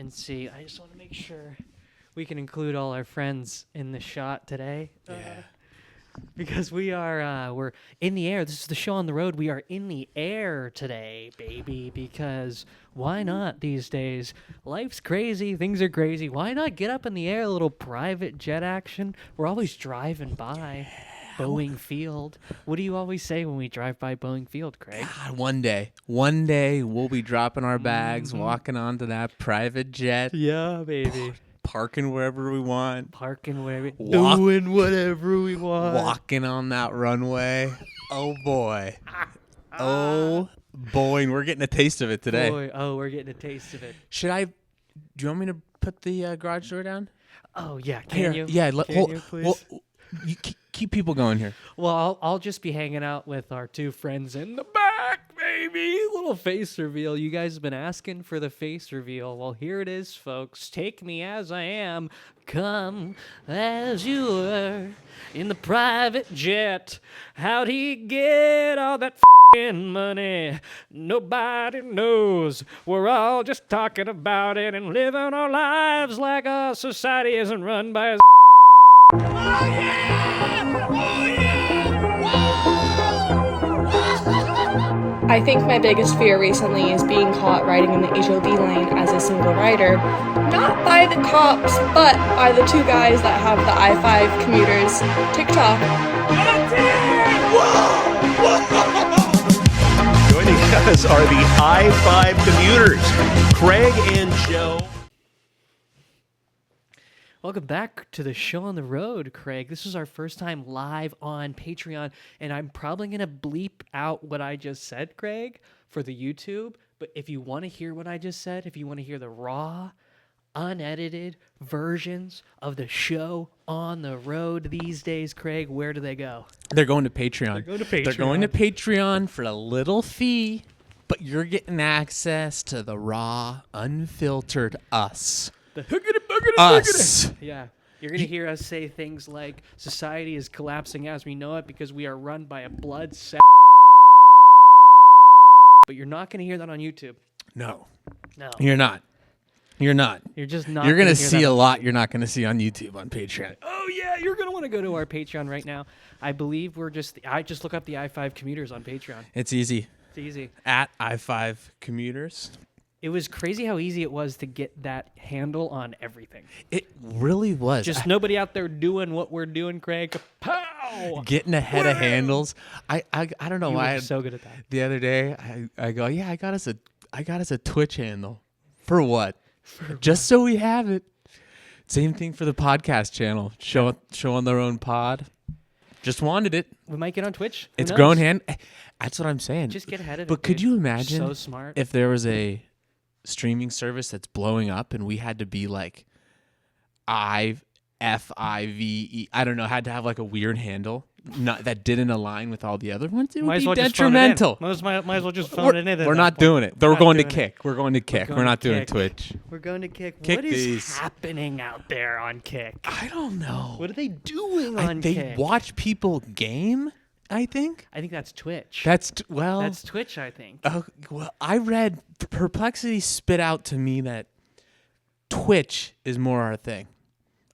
and see. I just want to make sure we can include all our friends in the shot today. Yeah. Because we're in the air. This is the show on the road. We are in the air today, baby, because why not these days? Life's crazy. Things are crazy. Why not get up in the air, a little private jet action? We're always driving by Boeing Field. What do you always say when we drive by Boeing Field, Craig? God, one day we'll be dropping our bags, walking onto that private jet, Yeah, baby. parking wherever we want, Parking wherever, Walk- doing whatever we want. walking on that runway. Oh boy. Oh boy, we're getting a taste of it today. Boy, we're getting a taste of it. Do you want me to put the garage door down? Oh, yeah. Here, Can you? yeah, Can you, please? well, you keep people going here. Well, I'll just be hanging out with our two friends in the back, baby. Little face reveal. You guys have been asking for the face reveal. Well, here it is, folks. Take me as I am. Come as you were in the private jet. How'd he get all that f***ing money? Nobody knows. We're all just talking about it and living our lives like our society isn't run by a I think my biggest fear recently is being caught riding in the HOV lane as a single rider. Not by the cops, but by the two guys that have the I-5 commuters TikTok. Joining us are the I-5 commuters, Craig and Joe. Welcome back to the show on the road, Craig. This is our first time live on Patreon, and I'm probably going to bleep out what I just said, Craig, for the YouTube. But if you want to hear what I just said, if you want to hear the raw, unedited versions of the show on the road these days, Craig, where do they go? They're going to Patreon. They're going to Patreon for a little fee, but you're getting access to the raw, unfiltered us. The hookity boogity Us. boogity. Yeah. You're going to hear us say things like, society is collapsing as we know it because we are run by a blood sack. But you're not going to hear that on YouTube. No, No. you're not. You're not. You're just not. You're going to hear see that. a lot you're not going to see on YouTube on Patreon. Oh, yeah. You're going to want to go to our Patreon right now. I believe I just look up the I-5 commuters on Patreon. It's easy. It's easy. At I-5 commuters. It was crazy how easy it was to get that handle on everything. It really was. Just nobody out there doing what we're doing, Craig. Pow! Getting ahead of handles. I don't know You why. were so good at that. The other day, I go, yeah, I got us a Twitch handle. For what? Just so we have it. Same thing for the podcast channel. Show on their own pod. Just wanted it. We might get on Twitch. Who It's knows? grown hand. That's what I'm saying. Just get ahead of it. But could dude. you imagine So smart. if there was a streaming service that's blowing up and we had to be like FIVE, I don't know, had to have like a weird handle that didn't align with all the other ones? It would be detrimental. Might as well just phone it in. We're not doing it. We're going to Kick. We're going to Kick. going We're not to doing Kick. Twitch. We're going to Kick. Kick What is these. happening out there on Kick? I don't know. What are they doing on They Kick? watch people game, I think. I think that's Twitch. That's Twitch, I think. well, I read Perplexity spit out to me that Twitch is more our thing.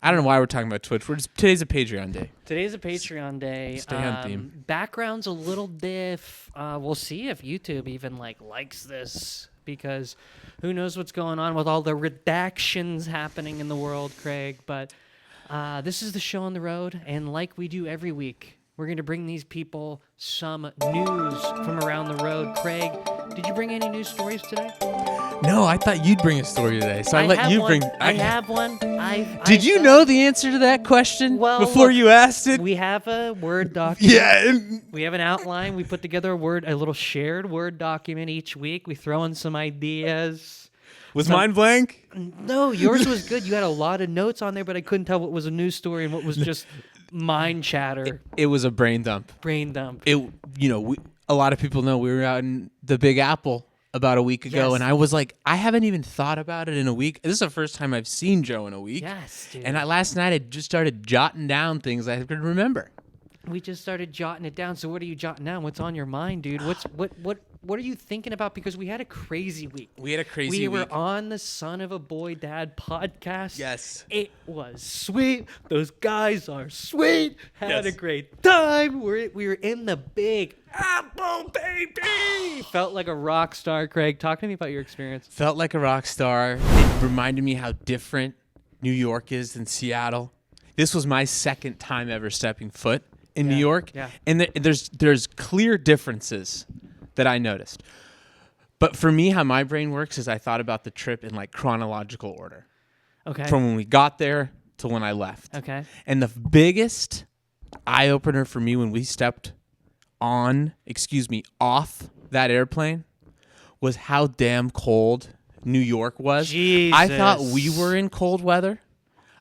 I don't know why we're talking about Twitch. Today's a Patreon day. Today's a Patreon day. Stay on theme. Background's a little diff. We'll see if YouTube even likes this, because who knows what's going on with all the redactions happening in the world, Craig. But this is the show on the road, and like we do every week, we're going to bring these people some news from around the road. Craig, did you bring any news stories today? No, I thought you'd bring a story today, so I let you bring. I have one. Did you know the answer to that question before look, you asked it? We have a Word document. Yeah. We have an outline. We put together a little shared Word document each week. We throw in some ideas. Was mine blank? No, yours was good. You had a lot of notes on there, but I couldn't tell what was a news story and what was just mind chatter. It was a brain dump. Brain dump. A lot of people know we were out in the Big Apple about a week ago, Yes. and I was like, I haven't even thought about it in a week. This is the first time I've seen Joe in a week. Yes, dude. And last night I just started jotting down things I could remember. We just started jotting it down. So what are you jotting down? What's on your mind, dude? What what are you thinking about? Because we had a crazy week. We had a crazy We week. were on the Son of a Boy Dad podcast. Yes. It was sweet. Those guys are sweet. Had a Yes. great time. We were in the Big Apple, baby. Felt like a rock star, Craig. Talk to me about your experience. Felt like a rock star. It reminded me how different New York is than Seattle. This was my second time ever stepping foot in New York. Yeah. And there's clear differences that I noticed. But for me, how my brain works is I thought about the trip in like chronological order. Okay. From when we got there to when I left. Okay. And the biggest eye-opener for me when we stepped off that airplane was how damn cold New York was. I thought we were in cold weather.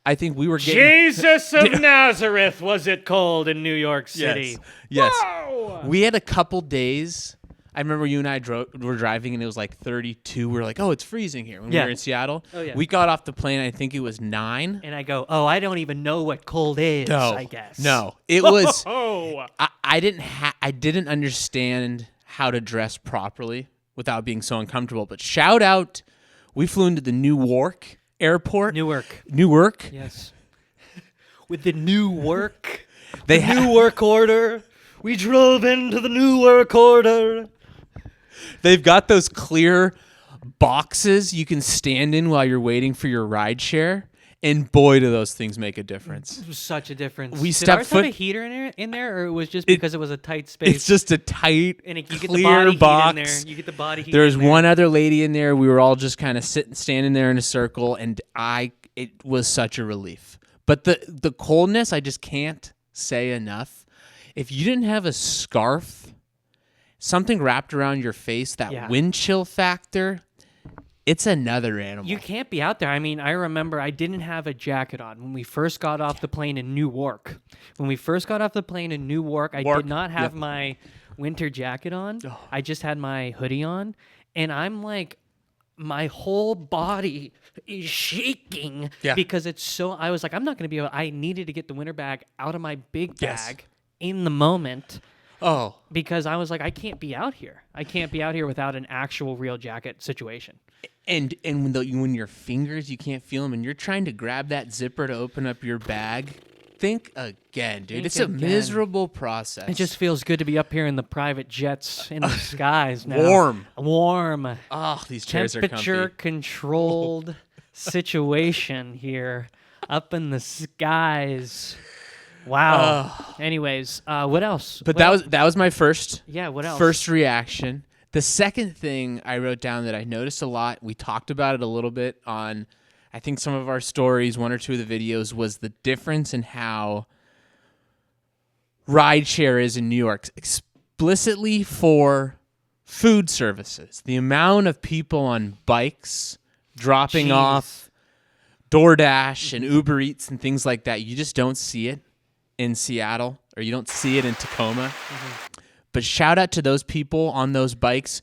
I think we were getting... Jesus of Nazareth, was it cold in New York City? Yes. Whoa! We had a couple days. I remember you and I were driving and it was like 32. We were like, oh, it's freezing here when we were in Seattle. Oh, yeah. We got off the plane, I think it was 9. And I go, oh, I don't even know what cold is, I guess. No. It was... Oh. I didn't understand how to dress properly without being so uncomfortable. But shout out, we flew into the Newark airport. Newark. Yes. With the new work. They new work order. We drove into the new work order. They've got those clear boxes you can stand in while you're waiting for your ride share. And boy, do those things make a difference. It was such a difference. We Did stepped ours have a heater in there, or it was just because it was a tight space? It's just a tight, and you get the clear body box. heat in there. You get the body heat. There's in there. one other lady in there. We were all just kind of standing there in a circle, and it was such a relief. But the coldness, I just can't say enough. If you didn't have a scarf, something wrapped around your face, that wind chill factor, it's another animal. You can't be out there. I mean, I remember I didn't have a jacket on when we first got off the plane in Newark. When we first got off the plane in Newark, I did not have my winter jacket on. Oh. I just had my hoodie on. And I'm like, my whole body is shaking because it's so... I was like, I'm not going to be able... I needed to get the winter bag out of my big bag in the moment. Oh. Because I was like, I can't be out here. I can't be out here without an actual real jacket situation. And when your fingers, you can't feel them, and you're trying to grab that zipper to open up your bag, think again, dude. It's a miserable process. It just feels good to be up here in the private jets in the skies now. Warm. Oh, these chairs are comfy. Temperature-controlled situation here up in the skies. Wow. Anyways, what else? But that was my first. Yeah. What else? First reaction. The second thing I wrote down that I noticed a lot, we talked about it a little bit on, I think, some of our stories, one or two of the videos, was the difference in how rideshare is in New York, explicitly for food services. The amount of people on bikes dropping off DoorDash and Uber Eats and things like that, you just don't see it in Seattle, or you don't see it in Tacoma. Mm-hmm. But shout out to those people on those bikes.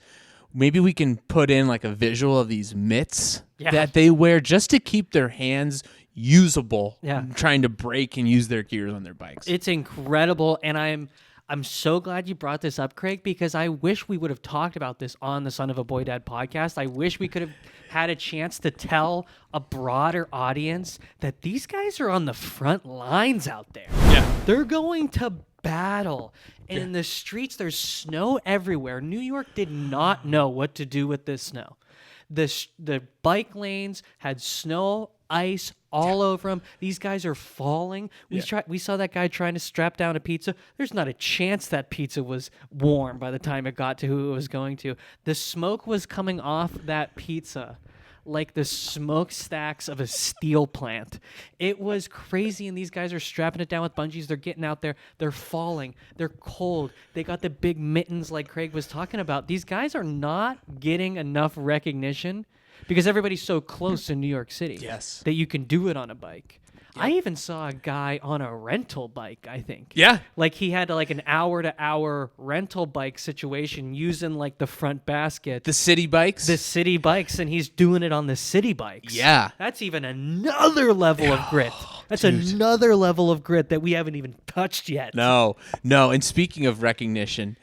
Maybe we can put in like a visual of these mitts that they wear just to keep their hands usable, trying to brake and use their gears on their bikes. It's incredible, and I'm so glad you brought this up, Craig, because I wish we would have talked about this on the Son of a Boy Dad podcast. I wish we could have had a chance to tell a broader audience that these guys are on the front lines out there. Yeah. They're going to battle. And in the streets, there's snow everywhere. New York did not know what to do with this snow. The bike lanes had snow, ice all over them. These guys are falling. We saw that guy trying to strap down a pizza. There's not a chance that pizza was warm by the time it got to who it was going to. The smoke was coming off that pizza like the smokestacks of a steel plant. It was crazy, and these guys are strapping it down with bungees. They're getting out there. They're falling. They're cold. They got the big mittens like Craig was talking about. These guys are not getting enough recognition because everybody's so close in New York City that you can do it on a bike. I even saw a guy on a rental bike, I think. Yeah. Like he had like an hour-to-hour rental bike situation using like the front basket. The city bikes? The city bikes, and he's doing it on the city bikes. Yeah. That's even another level of grit. That's another level of grit that we haven't even touched yet. No. And speaking of recognition,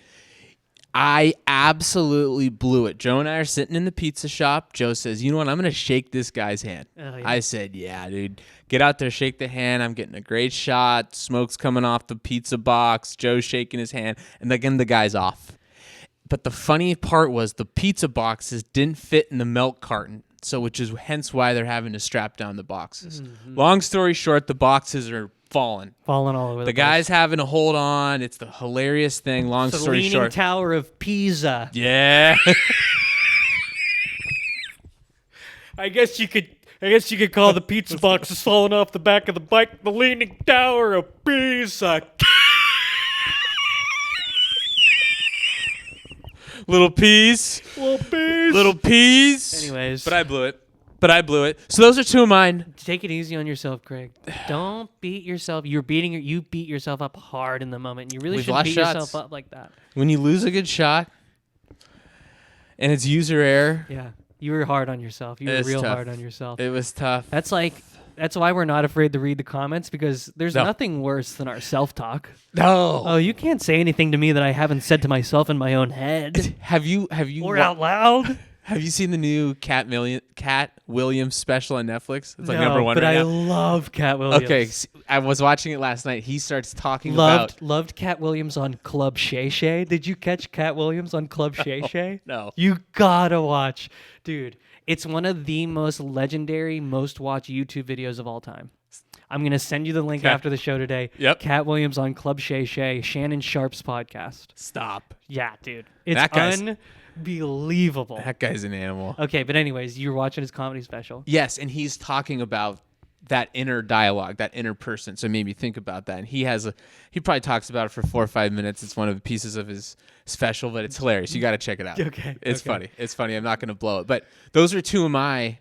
I absolutely blew it. Joe and I are sitting in the pizza shop. Joe says, you know what? I'm going to shake this guy's hand. Oh, yeah. I said, yeah, dude. Get out there, shake the hand. I'm getting a great shot. Smoke's coming off the pizza box. Joe's shaking his hand. And again, the guy's off. But the funny part was the pizza boxes didn't fit in the milk carton. So which is hence why they're having to strap down the boxes. Mm-hmm. Long story short, the boxes are falling all over the guy's having to hold on. It's the hilarious thing. Long the story Leaning short, Tower of Pisa. yeah. I guess you could call the pizza boxes falling off the back of the bike the Leaning Tower of Pisa. Little peas. Anyways, But I blew it. So those are two of mine. take it easy on yourself, Craig. Don't beat yourself. You beat yourself up hard in the moment. You really We've shouldn't lost beat shots. yourself up like that. When you lose a good shot and it's user error, Yeah, you were hard on yourself. You were It's real tough. hard on yourself. it was tough. That's why we're not afraid to read the comments, because there's No. nothing worse than our self-talk. No. Oh, you can't say anything to me that I haven't said to myself in my own head Have you or out loud. have you seen the new Cat Williams special on Netflix? It's like No, number 1 but right I now. love Cat Williams. Okay, I was watching it last night. He starts talking about Loved Cat Williams on Club Shay Shay. Did you catch Cat Williams on Club Shay Shay? no. You gotta watch. Dude, it's one of the most legendary, most watched YouTube videos of all time. I'm going to send you the link Okay. after the show today. Yep. Cat Williams on Club Shay Shay, Shannon Sharp's podcast. Stop. Yeah, dude. It's That guy's- unbelievable. That guy's an animal. Okay, but anyways, you were watching his comedy special. Yes, and he's talking about that inner dialogue, that inner person. So it made me think about that. And he probably talks about it for 4 or 5 minutes. It's one of the pieces of his special, but it's hilarious. You got to check it out. Okay, It's okay. funny. It's funny. I'm not going to blow it. But those are two of my,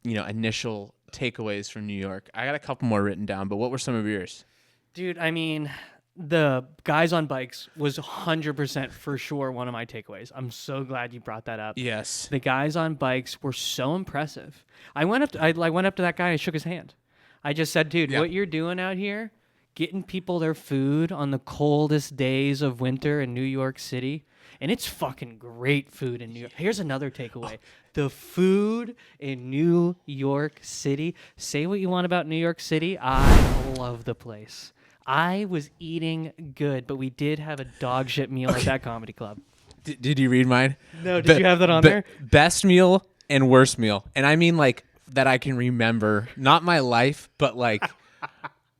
initial takeaways from New York. I got a couple more written down, but what were some of yours? Dude, I mean, the guys on bikes was 100% for sure one of my takeaways. I'm so glad you brought that up. Yes. The guys on bikes were so impressive. I went up to that guy and shook his hand. I just said, dude, Yeah. what you're doing out here, getting people their food on the coldest days of winter in New York City, and it's fucking great food in New York. Here's another takeaway. The food in New York City. Say what you want about New York City. I love the place. I was eating good, but we did have a dog shit meal at that comedy club. Did you read mine? No, did you have that on there? Best meal and worst meal. And I mean like that I can remember. Not my life, but like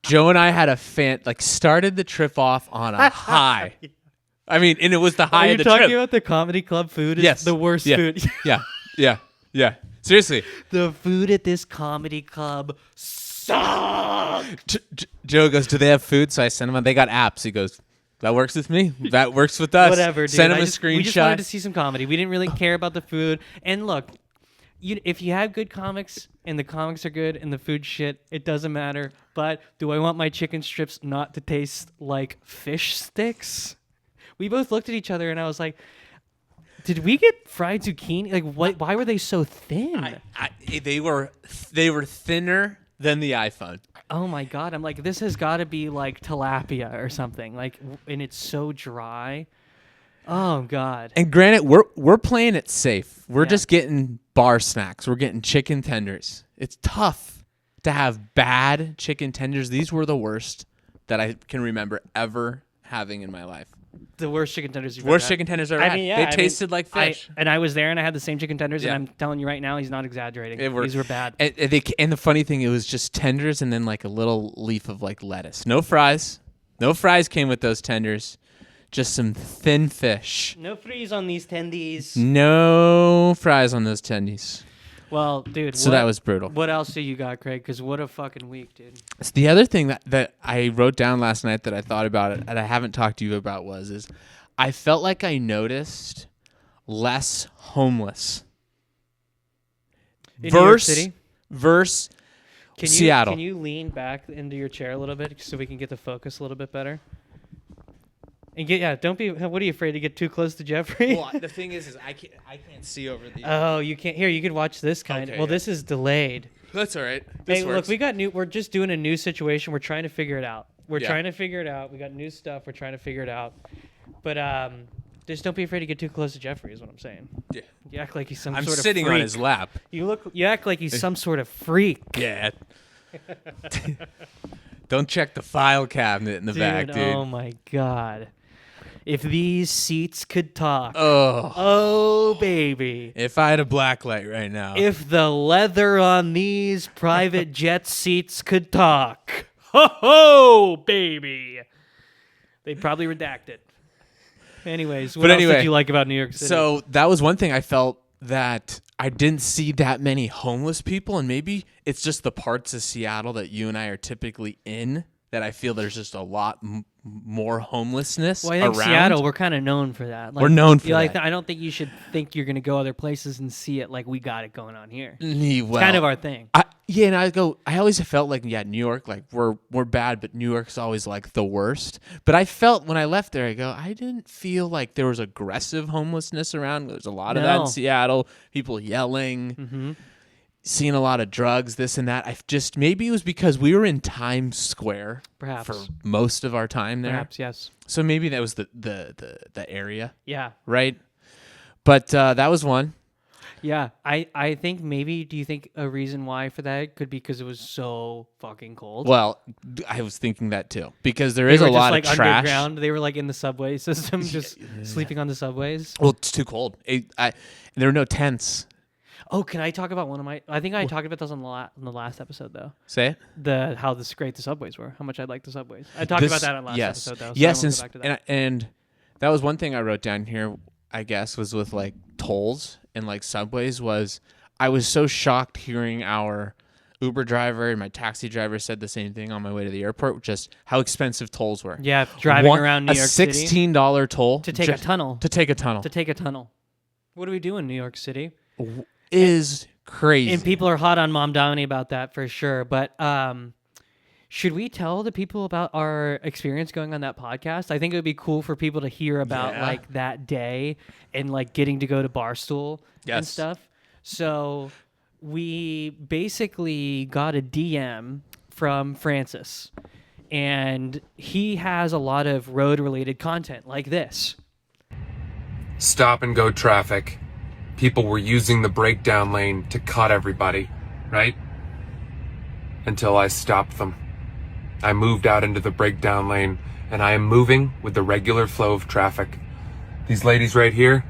Joe and I had started the trip off on a high. I mean, and it was the high Are of you the talking trip. about the comedy club food? Is Yes. the worst Yeah. food. Yeah. Seriously. The food at this comedy club sucked. Joe goes, do they have food? So I sent him, they got apps. He goes, that works with me. That works with us. Whatever, dude. Send him a We just wanted screenshot. to see some comedy. We didn't really care about the food. And look, if you have good comics and the comics are good and the food shit, it doesn't matter. But do I want my chicken strips not to taste like fish sticks? We both looked at each other and I was like, did we get fried zucchini? Like, why were they so thin? They were thinner than the iPhone. Oh my God. I'm like, this has got to be like tilapia or something. And it's so dry. Oh God. And granted, we're playing it safe. We're just getting bar snacks. We're getting chicken tenders. It's tough to have bad chicken tenders. These were the worst that I can remember ever having in my life. The worst chicken tenders you've Worst ever had. chicken tenders I've ever had. They tasted like fish. I was there and I had the same chicken tenders, Yeah. and I'm telling you right now, he's not exaggerating. These were bad. And the funny thing, it was just tenders and then like a little leaf of like lettuce. No fries. No fries came with those tenders. Just some thin fish. No freeze on these tendies. No fries on those tendies. Well, dude. So that was brutal. What else do you got, Craig? Because what a fucking week, dude. So the other thing that I wrote down last night that I thought about it and I haven't talked to you about is I felt like I noticed less homeless. In New York City? Versus Seattle. Can you lean back into your chair a little bit so we can get the focus a little bit better? And don't be. What are you afraid to get too close to Jeffrey? Well, the thing is I can't see over the. Oh, you can't. Here, you could watch this kind. Okay, Well, yeah. this is delayed. That's all right. Hey, look, we're just doing a new situation. We're trying to figure it out. We're Yeah. trying to figure it out. We got new stuff. We're trying to figure it out. But just don't be afraid to get too close to Jeffrey. Is what I'm saying. Yeah. You act like he's some I'm sort of sitting on freak. his lap. You act like he's some sort of freak. Yeah. Don't check the file cabinet in the back, dude. Oh my God. If these seats could talk. Oh. Oh, baby. If I had a black light right now. If the leather on these private jet seats could talk. Ho ho, baby. They'd probably redact it. Anyways, what else did you like about New York City? So that was one thing I felt that I didn't see that many homeless people, and maybe it's just the parts of Seattle that you and I are typically in that I feel there's just a lot more homelessness well, I think around. Seattle, we're kind of known for that. Like, We're known for like, that. I don't think you should think you're going to go other places and see it like we got it going on here. Well, It's kind of our thing. And I always felt like, New York, like we're bad, but New York's always like the worst. But I felt when I left there, I didn't feel like there was aggressive homelessness around. There's a lot of that in Seattle, people yelling, seeing a lot of drugs, this and that. Maybe it was because we were in Times Square Perhaps. for most of our time there. Perhaps, yes. So maybe that was the area, Yeah. right? But that was one. Yeah, I think maybe, do you think a reason why for that could be because it was so fucking cold? Well, I was thinking that too, because there They is were a just lot like of trash. underground. They were like in the subway system, just sleeping on the subways. Well, it's too cold. There were no tents. Oh, can I talk about I think I talked about this on the last episode though. Say it. How great the subways were. How much I like the subways. I talked about that on last episode though. So Yes, I won't go back to that. and that was one thing I wrote down here, I guess, was with like tolls and like subways. Was I was so shocked hearing our Uber driver and my taxi driver said the same thing on my way to the airport, just how expensive tolls were. Yeah, driving around New York City. A $16 toll To take a tunnel. To take a tunnel. To take a tunnel. What do we do in New York City? Is crazy. And people are hot on Mom Downey about that for sure. But should we tell the people about our experience going on that podcast? I think it would be cool for people to hear about like that day and like getting to go to Barstool and stuff. So we basically got a DM from Francis, and he has a lot of road-related content like this. Stop and go traffic. People were using the breakdown lane to cut everybody, right? Until I stopped them. I moved out into the breakdown lane, and I am moving with the regular flow of traffic. These ladies right here,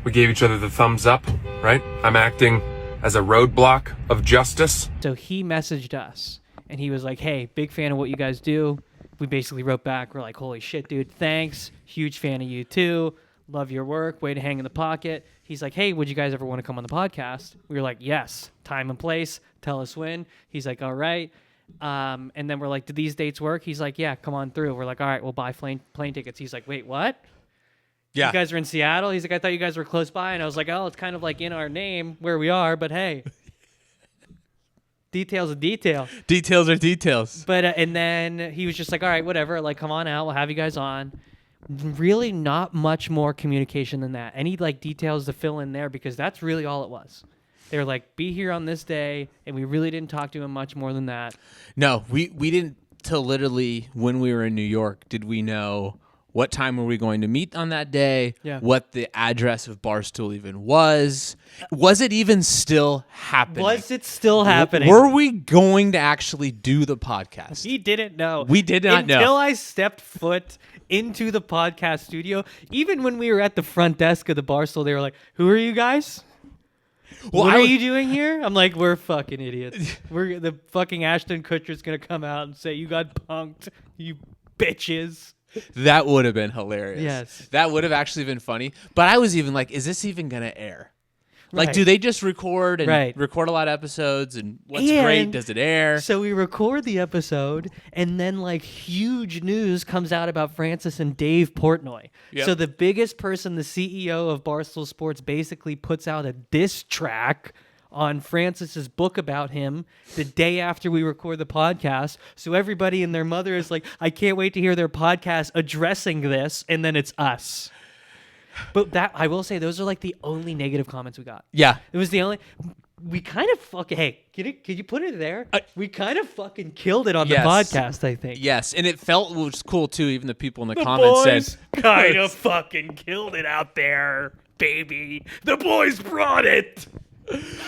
we gave each other the thumbs up, right? I'm acting as a roadblock of justice. So he messaged us, and he was like, hey, big fan of what you guys do. We basically wrote back. We're like, holy shit, dude, thanks. Huge fan of you, too. Love your work. Way to hang in the pocket. He's like, hey, would you guys ever want to come on the podcast? We were like, yes. Time and place. Tell us when. He's like, all right. And then we're like, do these dates work? He's like, yeah, come on through. We're like, all right, we'll buy plane tickets. He's like, wait, what? Yeah. You guys are in Seattle? He's like, I thought you guys were close by. And I was like, oh, it's kind of like in our name where we are, but hey. Details are detail. Details are details. But and then he was just like, all right, whatever. Like, come on out. We'll have you guys on. Really not much more communication than that. Any like details to fill in there, because that's really all it was. They were like, be here on this day, and we really didn't talk to him much more than that. No, we didn't, till literally when we were in New York did we know what time were we going to meet on that day, what the address of Barstool even was. Was it even still happening? Was it still happening? Were we going to actually do the podcast? He didn't know. We did not know. Until I stepped foot into the podcast studio. Even when we were at the front desk of the Barstool, they were like, who are you guys? Well, what are you doing here? I'm like, we're fucking idiots. The fucking Ashton Kutcher's going to come out and say, you got punked, you bitches. That would have been hilarious. Yes. That would have actually been funny. But I was even like, is this even going to air? Like, Right. do they just record and Right. record a lot of episodes? And what's And great? Does it air? So we record the episode, and then like huge news comes out about Francis and Dave Portnoy. Yep. So the biggest person, the CEO of Barstool Sports, basically puts out a diss track on Francis's book about him the day after we record the podcast. So everybody and their mother is like, I can't wait to hear their podcast addressing this, and then it's us. But that I will say, those are like the only negative comments we got. Yeah. It was the only. We kind of fucking. Hey, could you put it there? We kind of fucking killed it on Yes. the podcast, I think. Yes, and it felt, which was cool too. Even the people in the comments said, kind of fucking killed it out there, baby. The boys brought it.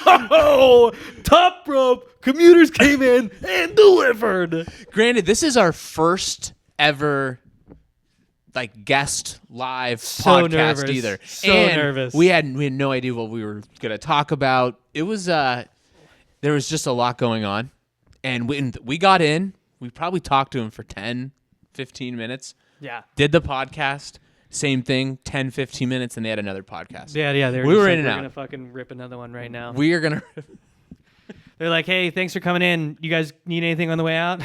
Oh, top rope. Commuters came in and delivered. Granted, this is our first ever like guest live So podcast nervous. either. So and nervous. We had no idea what we were gonna talk about. It was there was just a lot going on, and we got in. We probably talked to him for 10, 15 minutes. Yeah. Did the podcast. Same thing, 10, 15 minutes, and they had another podcast. Yeah. We were in and we're out. gonna fucking rip another one right now. We are gonna. They're like, hey, thanks for coming in. You guys need anything on the way out?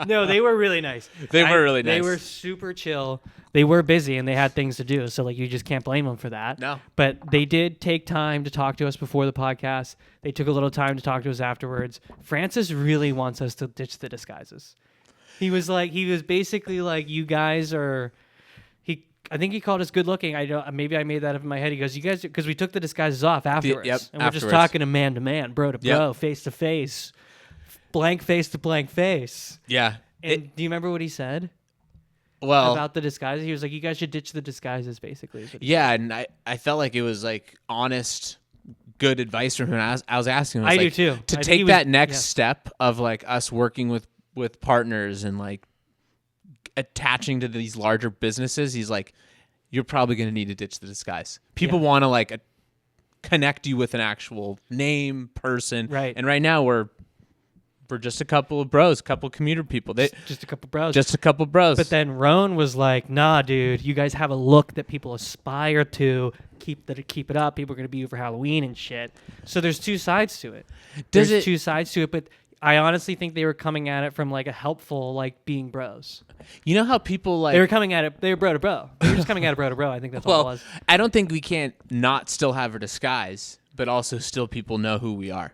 No, they were really nice. They were really They nice. were super chill. They were busy and they had things to do, so like you just can't blame them for that. No. But they did take time to talk to us before the podcast. They took a little time to talk to us afterwards. Francis really wants us to ditch the disguises. He was basically like, you guys are. I think he called us good looking. Maybe I made that up in my head. He goes, you guys, because we took the disguises off afterwards, yep, and we're just afterwards. talking to man, bro to bro, Yep. face to face, blank face to blank face. Yeah. And do you remember what he said Well, about the disguises? He was like, you guys should ditch the disguises, basically. is what he yeah, and I felt like it was like honest, good advice from him. I was asking him, I do like, too. to I think take he was- that next yeah. step of like us working with partners and like attaching to these larger businesses. He's like, you're probably going to need to ditch the disguise. People want to like connect you with an actual name, person, Right. And right now we're just a couple of bros, couple commuter people. Just a couple bros. Just a couple bros. But then Roan was like, nah, dude, you guys have a look that people aspire to. Keep it up. People are going to be here for Halloween and shit. So there's two sides to it. There's two sides to it, but I honestly think they were coming at it from like a helpful, like being bros. you know how people like They were coming at it. They were bro to bro. They were just coming at it bro to bro. I think that's all it well, was. I don't think we can't not still have a disguise, but also still people know who we are.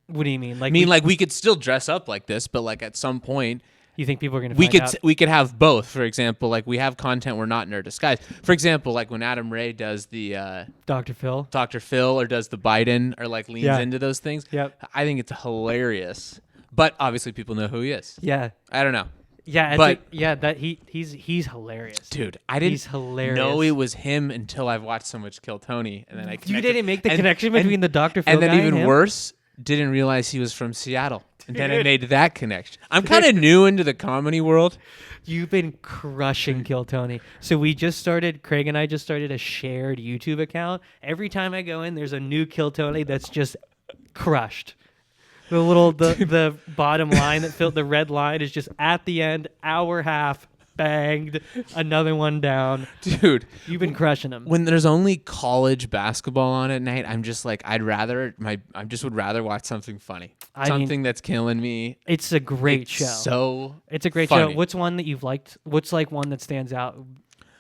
What do you mean? Like, I mean, like we could still dress up like this, but like at some point you think people are going to? we could have both. For example, like we have content we're not in our disguise. For example, like when Adam Ray does the Dr. Phil. Dr. Phil or does the Biden or like leans Yeah. into those things. Yep. I think it's hilarious. But obviously people know who he is. Yeah. I don't know. Yeah. But- He's hilarious. Dude, I didn't He's hilarious. know it was him until I've watched so much Kill Tony, and then I You connected- didn't make the and- connection and- between the Dr. Phil and then guy even him? worse, didn't realize he was from Seattle. And then I made that connection. I'm kind of new into the comedy world. You've been crushing Kill Tony. So Craig and I just started a shared YouTube account. Every time I go in, there's a new Kill Tony that's just crushed. The bottom line that filled the red line is just at the end, hour half, banged, another one down. Dude, You've been crushing them. when there's only college basketball on at night, I'm just like, I just would rather watch something funny. Something that's killing me. It's a great It's show. So It's a great funny. show. What's one that you've liked? What's like one that stands out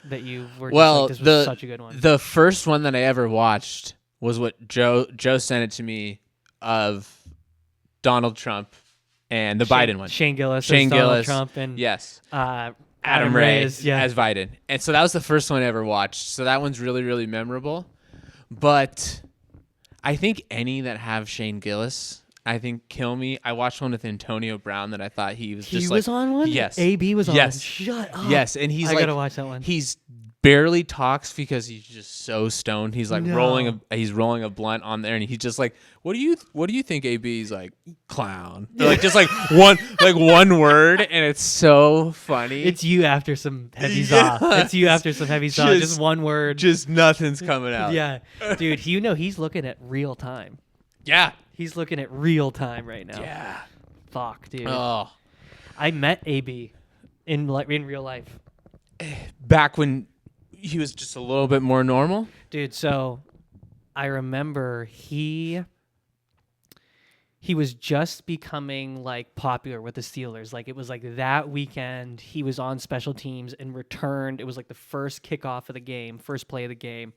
that you were Well, just like, this was such a good one? the first one that I ever watched was what Joe sent it to me of Donald Trump and the Biden one. Shane Gillis, Shane as Donald Gillis, Trump, and yes, Adam Ray as as Biden. And so that was the first one I ever watched. So that one's really, really memorable. But I think any that have Shane Gillis, I think kill me. I watched one with Antonio Brown that I thought he was just was on one. Yes. AB was on. Yes. Shut up. Yes, and he's I like gotta watch that one. He's barely talks because he's just so stoned. He's like No. rolling a blunt on there, and he's just like, "What do you think, AB?" He's like, "Clown." Or like just like one word, and it's so funny. It's you after some heavies Yes. off. It's you after some heavies off. Just one word. just nothing's coming out. Yeah, dude. He's looking at real time. yeah, He's looking at real time right now. yeah. Fuck, dude. Oh, I met AB in real life. back when he was just a little bit more normal. Dude, so I remember he was just becoming like popular with the Steelers. Like it was like that weekend he was on special teams and returned. It was like the first kickoff of the game, first play of the game,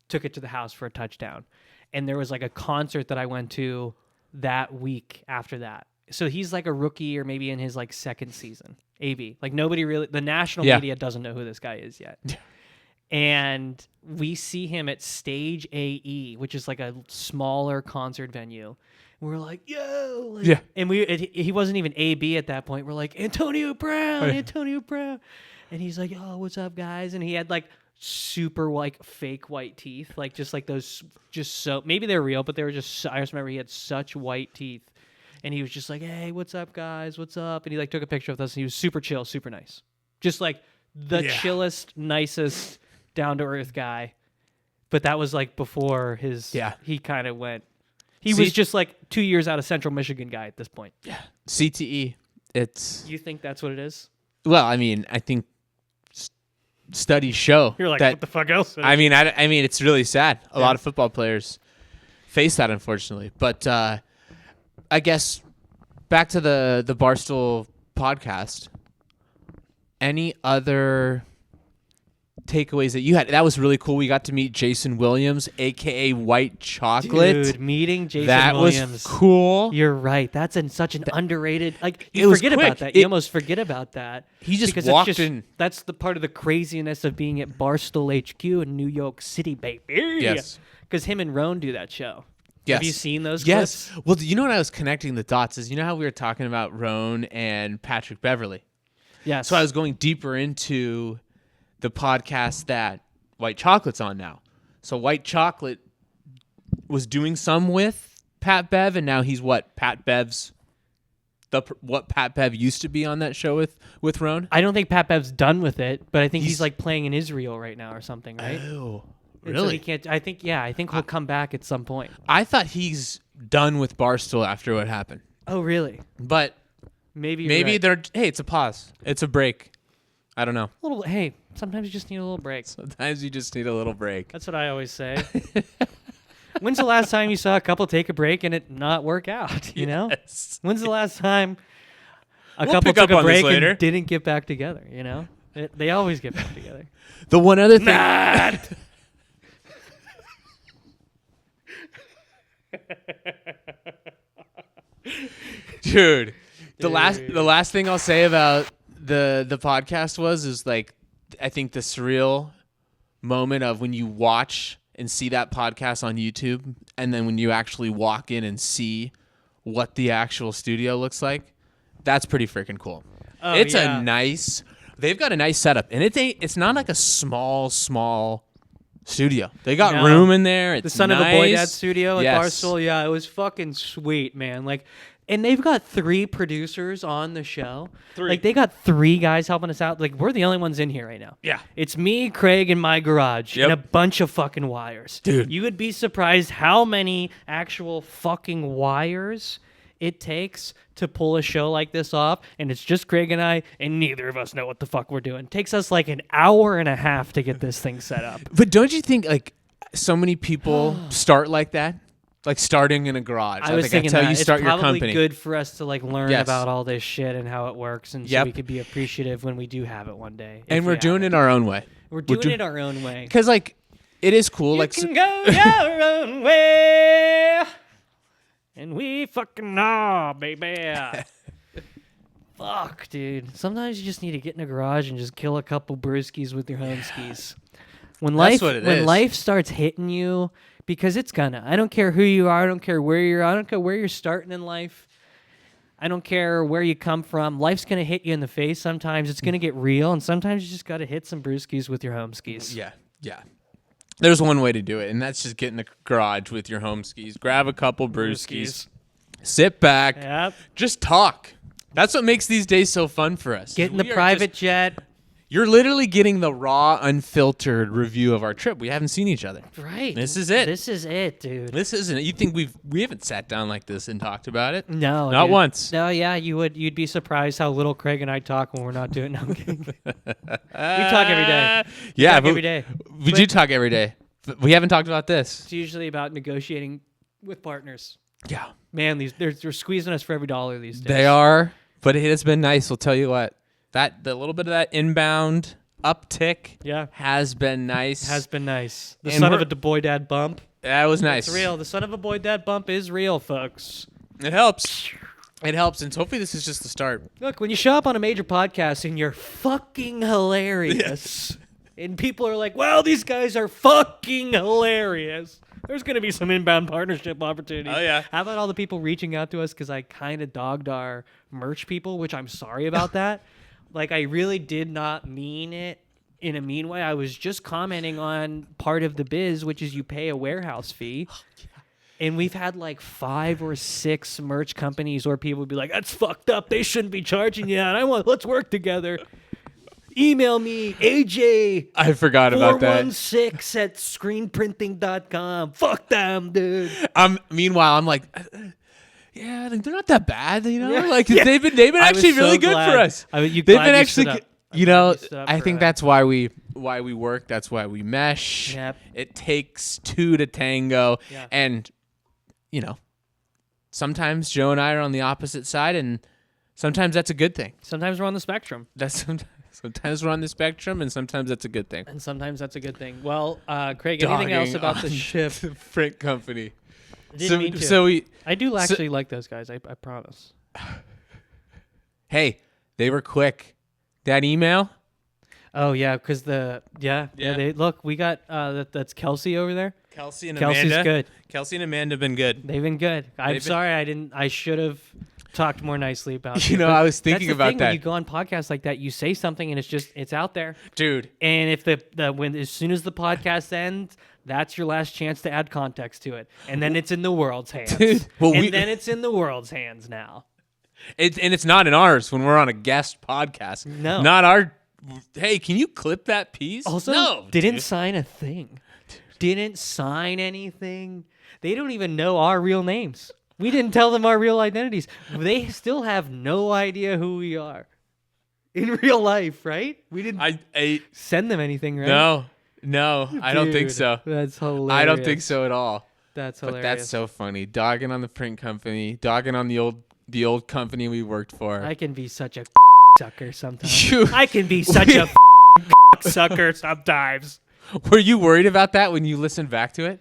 took it to the house for a touchdown. And there was like a concert that I went to that week after that. So he's like a rookie or maybe in his like second season. AB. Like nobody really, the national Yeah. media doesn't know who this guy is yet. and we see him at Stage AE, which is like a smaller concert venue. We're like, yo, like, Yeah. and he wasn't even AB at that point. We're like, Antonio Brown, Antonio Brown, and he's like, oh, what's up, guys? And he had like super like fake white teeth, like just like those, just so maybe they're real, but they were just. I just remember he had such white teeth, and he was just like, hey, what's up, guys? What's up? And he like took a picture with us, and he was super chill, super nice, just like the chillest, nicest, down to earth guy. But that was like before his. Yeah, he kind of went. He was just like 2 years out of Central Michigan guy at this point. Yeah. CTE. It's. You think that's what it is? Well, I mean, I think studies show. You're like, that, what the fuck else? I mean, it's really sad. A lot of football players face that, unfortunately. But I guess back to the Barstool podcast. Any other takeaways that you had? That was really cool. We got to meet Jason Williams, aka White Chocolate. Dude, meeting Jason that Williams. Was cool. You're right. That's such an underrated. Like you forget about that. You almost forget about that. He just walked in. That's the part of the craziness of being at Barstool HQ in New York City, baby. Yes. Because him and Roan do that show. Yes. Have you seen those clips? Yes. Well, you know what I was connecting the dots is, you know how we were talking about Roan and Patrick Beverly? Yes. So I was going deeper into the podcast that White Chocolate's on now. So White Chocolate was doing some with Pat Bev, and now he's what Pat Bev used to be on that show with Roan. I don't think Pat Bev's done with it, but I think he's like playing in Israel right now or something, right? Oh, And really? so he can't. I think he'll come back at some point. I thought he's done with Barstool after what happened. Oh, really? But maybe right. they're. Hey, it's a pause. It's a break. I don't know. Hey, sometimes you just need a little break. Sometimes you just need a little break. That's what I always say. When's the last time you saw a couple take a break and it not work out? You know? When's the last time a couple took a break and didn't get back together? You know? They always get back together. The one other thing. Dude, the last thing I'll say about the podcast is like, I think the surreal moment of when you watch and see that podcast on YouTube, and then when you actually walk in and see what the actual studio looks like, that's pretty freaking cool. Oh, it's they've got a nice setup, and it's not like a small studio. They got room in there. It's the Son of a Boy Dad studio at Yes. Barstool. Yeah, it was fucking sweet, man. Like, and they've got 3 producers on the show. 3. Like, they got 3 guys helping us out. Like, we're the only ones in here right now. Yeah. It's me, Craig, and my garage, and a bunch of fucking wires. Dude. You would be surprised how many actual fucking wires it takes to pull a show like this off, and it's just Craig and I, and neither of us know what the fuck we're doing. It takes us like an hour and a half to get this thing set up. But don't you think, like, so many people start like that? Like starting in a garage. I was thinking that's how that. you start it's your probably company. good for us to like learn Yes. about all this shit and how it works, and so we could be appreciative when we do have it one day. And we're doing it our own way. We're doing it our own way. Because, like, it is cool. You like, can go your own way, and we fucking know, baby. Fuck, dude. Sometimes you just need to get in a garage and just kill a couple brewskis with your home skis. When life starts hitting you, because it's gonna. I don't care who you are. I don't care where you're. I don't care where you're starting in life. I don't care where you come from. Life's gonna hit you in the face. Sometimes it's gonna get real, and sometimes you just gotta hit some brewskis with your home skis. Yeah. There's one way to do it, and that's just get in the garage with your home skis. Grab a couple brewskis. Sit back. Yep. Just talk. That's what makes these days so fun for us. Get in the private jet. You're literally getting the raw, unfiltered review of our trip. We haven't seen each other. Right. This is it. This is it, dude. This isn't it. You think we haven't sat down like this and talked about it? No, not dude. once. No, yeah, you'd be surprised how little Craig and I talk when we're not doing. No, I'm kidding. We talk every day. Yeah, every day. We do talk every day. But we haven't talked about this. It's usually about negotiating with partners. Yeah, man, they're squeezing us for every dollar these days. They are, but it has been nice. We'll tell you what. The little bit of that inbound uptick has been nice. Has been nice. The son of a boy dad bump. That was nice. It's real. The son of a boy dad bump is real, folks. It helps. It helps, and hopefully this is just the start. Look, when you show up on a major podcast and you're fucking hilarious, And people are like, wow, these guys are fucking hilarious. There's going to be some inbound partnership opportunities. Oh, yeah. How about all the people reaching out to us because I kind of dogged our merch people, which I'm sorry about that. Like, I really did not mean it in a mean way. I was just commenting on part of the biz, which is you pay a warehouse fee. And we've had like 5 or 6 merch companies or people would be like, that's fucked up. They shouldn't be charging you. And let's work together. Email me, AJ. I forgot about that. 416 at screenprinting.com. Fuck them, dude. Meanwhile, I'm like, yeah, they're not that bad, you know. Yeah. Like Yeah. they've been I was actually so really good glad. for us. They've been actually, you know. stood up I for think us. that's why we work. That's why we mesh. Yep. It takes 2 to tango, Yeah. and you know, sometimes Joe and I are on the opposite side, and sometimes that's a good thing. Sometimes we're on the spectrum. Sometimes we're on the spectrum, and sometimes that's a good thing. And sometimes that's a good thing. Well, Craig, anything else about the ship? The print company. Didn't mean to. So we. I do actually like those guys. I promise. Hey, they were quick. That email. Oh yeah, because look, we got that's Kelsey over there. Kelsey and Kelsey's Amanda. good. Kelsey and Amanda have been good. They've been good. I'm sorry, I should have talked more nicely about You know, but I was thinking that's the about thing, that. When you go on podcasts like that, you say something and it's out there. Dude. And if as soon as the podcast ends, that's your last chance to add context to it, and then it's in the world's hands. Dude, then it's in the world's hands now. And it's not in ours when we're on a guest podcast. No. Not our. Hey, can you clip that piece? Also, no, didn't dude. sign a thing. Didn't sign anything. They don't even know our real names. We didn't tell them our real identities. They still have no idea who we are in real life, right? We didn't send them anything, right? No, I don't think Dude, so. That's hilarious. I don't think so at all. That's But hilarious. that's so funny. Dogging on the print company, dogging on the old company we worked for. I can be such a sucker sometimes. You- I can be such a sucker sometimes. Were you worried about that when you listened back to it?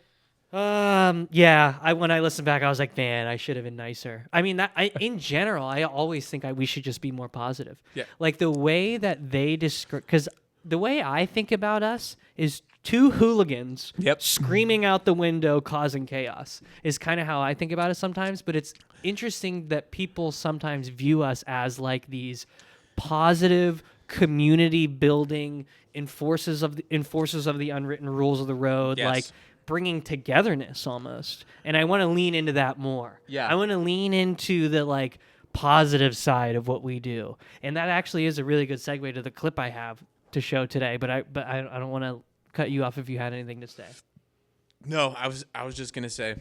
Yeah. When I listened back, I was like, man, I should have been nicer. I mean, in general, I always think we should just be more positive. Yeah. Like the way that they describe, because the way I think about us is 2 hooligans screaming out the window, causing chaos, is kind of how I think about it sometimes. But it's interesting that people sometimes view us as like these positive, community building enforcers of the unwritten rules of the road, Yes. like bringing togetherness almost. And I want to lean into that more. Yeah. I want to lean into the like positive side of what we do. And that actually is a really good segue to the clip I have to show today, but I don't want to cut you off if you had anything to say. No, I was just gonna say,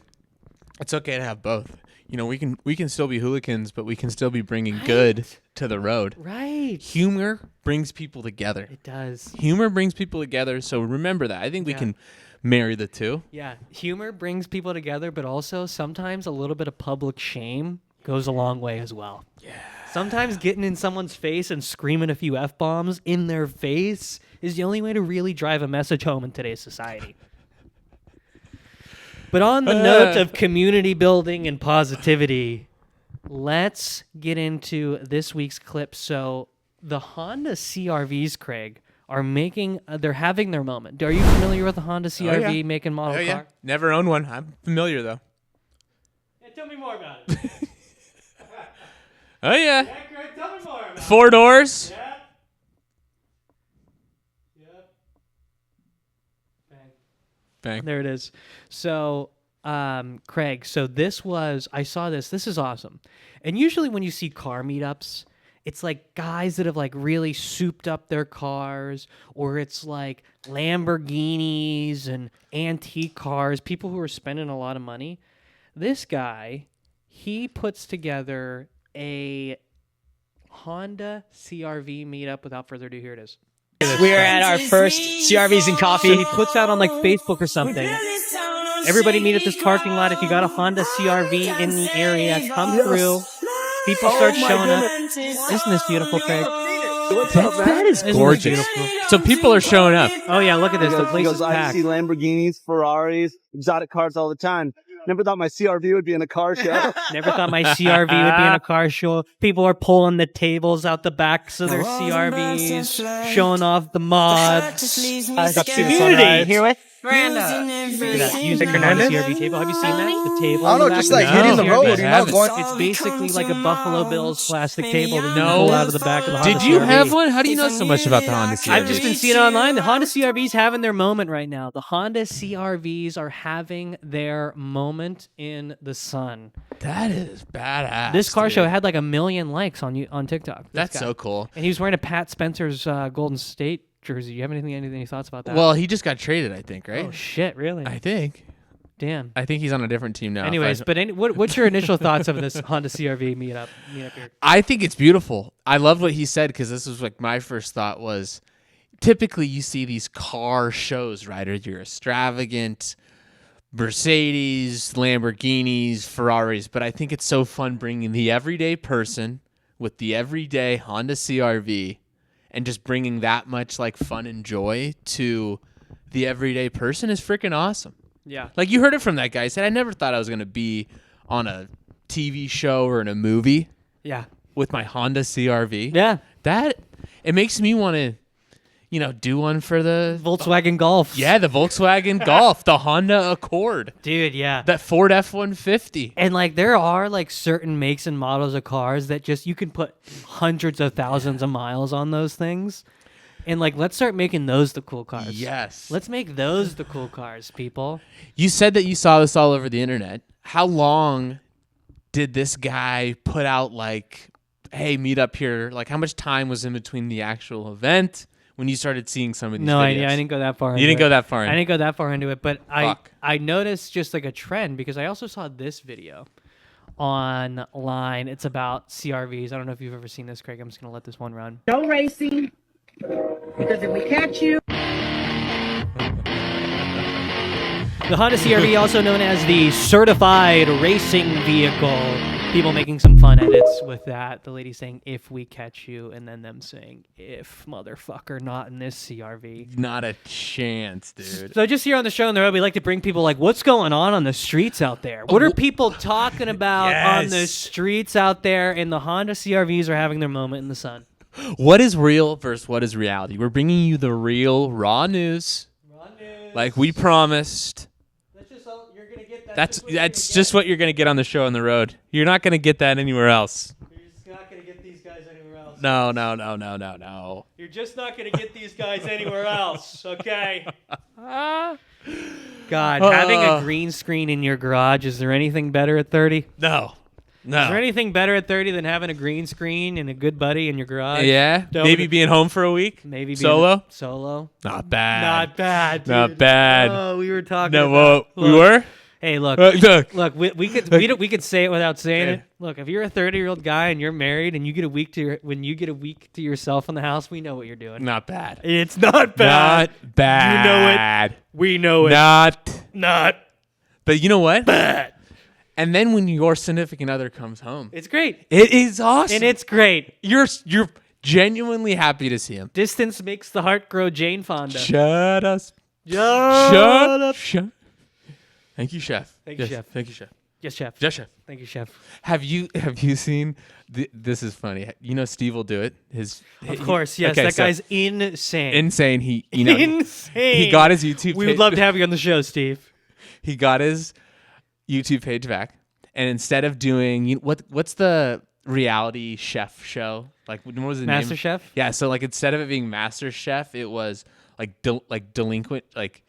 it's okay to have both. You know, we can still be hooligans, but we can still be bringing good to the road. Right. Humor brings people together. It does. Humor brings people together. So remember that. I think we can marry the two. Yeah. Humor brings people together, but also sometimes a little bit of public shame goes a long way as well. Yeah. Sometimes getting in someone's face and screaming a few F-bombs in their face is the only way to really drive a message home in today's society. But on the note of community building and positivity, let's get into this week's clip. So the Honda CR-Vs, Craig, are they're having their moment. Are you familiar with the Honda CR-V make and model car? Yeah. Never owned one. I'm familiar though. Yeah, tell me more about it. Oh yeah. Craig, tell me more about it. 4 doors. Yeah. Yep. Bang. Bang. There it is. So, Craig, I saw this. This is awesome. And usually when you see car meetups, it's like guys that have like really souped up their cars, or it's like Lamborghinis and antique cars, people who are spending a lot of money. This guy, he puts together a Honda CR-V meetup. Without further ado, here it is. We are at our first CR-Vs and So coffee. he puts out on like Facebook or something. Everybody meet at this parking lot. If you got a Honda CR-V in the area, come through. People start showing up. Isn't this beautiful, Craig? That is Isn't this gorgeous. beautiful? So people are showing up. Oh yeah, look at this. The He place goes, is I packed. see Lamborghinis, Ferraris, exotic cars all the time. Never thought my CRV would be in a car show. Never thought my CRV would be in a car show. People are pulling the tables out the backs of their CRVs, showing off the mods. Community here with Miranda. Look at that. Using the CRV table. Have you seen that? The table. I don't know, in the back just of the like hitting the CRV? road, you know, It's basically like a Buffalo Bills plastic table that you No. pull out of the back of the Honda Did you CRV. have one? How do you know so much about the Honda CRV? I've just been seeing it online. The Honda CRV's having their moment right now. The Honda CRVs are having their moment in the sun. That is badass. This car dude. show had like 1 million likes on TikTok. This That's guy. so cool. And he was wearing a Pat Spencer's Golden State jersey. You have any thoughts about that? Well, he just got traded, I think, right? oh shit, really? I think. Damn. I think he's on a different team now. Anyways, but what's your initial thoughts of this Honda CRV meetup here? I think it's beautiful. I loved what he said because this was like my first thought was typically you see these car shows, right? Or you're extravagant, Mercedes, Lamborghinis, Ferraris, but I think it's so fun bringing the everyday person with the everyday Honda CRV and just bringing that much like fun and joy to the everyday person is freaking awesome. Yeah. Like you heard it from that guy. He said, I never thought I was going to be on a TV show or in a movie Yeah. with my Honda CRV. Yeah. That, it makes me want to, do one for the Volkswagen Golf. Yeah, the Volkswagen Golf, the Honda Accord, Dude, yeah. that Ford F-150. And like there are like certain makes and models of cars that just you can put hundreds of thousands of miles on those things. And like let's start making those the cool cars. Yes. Let's make those the cool cars, people. You said that you saw this all over the internet. How long did this guy put out like, hey, meet up here? Like how much time was in between the actual event when you started seeing some of these No, I videos? didn't go that far. You didn't go that far I in. didn't go that far into it, but Fuck. I noticed just like a trend because I also saw this video online. It's about CRVs. I don't know if you've ever seen this, Craig. I'm just gonna let this one run. No racing, because if we catch you, The Honda CR-V, also known as the certified racing vehicle. People making some fun edits with that. The lady saying, if we catch you, and then them saying, if, motherfucker, not in this CR-V. Not a chance, dude. So just here on the show on the road, we like to bring people like, what's going on the streets out there? What are people talking about on the Yes. streets out there? And the Honda CR-Vs are having their moment in the sun. What is real versus what is reality? We're bringing you the real, raw news. Like we promised. You're gonna get that. That's just what you're going to get on the show on the road. You're not going to get that anywhere else. You're just not gonna get these guys anywhere else. No. You're just not gonna get these guys anywhere else, okay? God, having a green screen in your garage, is there anything better at 30? No. Is there anything better at 30 than having a green screen and a good buddy in your garage? Yeah. Don't- Maybe being home for a week. Maybe being Solo? Solo. Not bad. Not bad, dude. Not bad. Oh, we were talking No, about... well, we were? Hey, look. Look. Look, we could say it without saying it. Look, if you're a 30-year-old guy and you're married and you get a week to yourself in the house, we know what you're doing. Not bad. It's not bad. Not bad. You know it. We know it. Not. But you know what? Bad. And then when your significant other comes home, It's great. it is awesome. And it's great. You're genuinely happy to see him. Distance makes the heart grow, Jane Fonda. Shut us. Shut up. Shut. Thank you, Chef. Thank you, Yes, Chef. Thank you, Chef. Yes, Chef. Yes, Chef. Thank you, Chef. Have you seen? This is funny. You know, Steve will do it. Of course, yes. okay, That so- guy's insane. insane. Insane. He got his YouTube. We would love to have you on the show, Steve. He got his YouTube page back, and instead of doing what's the reality chef show? Like what was the name? Master Chef? Yeah. So like instead of it being Master Chef, it was like delinquent. Like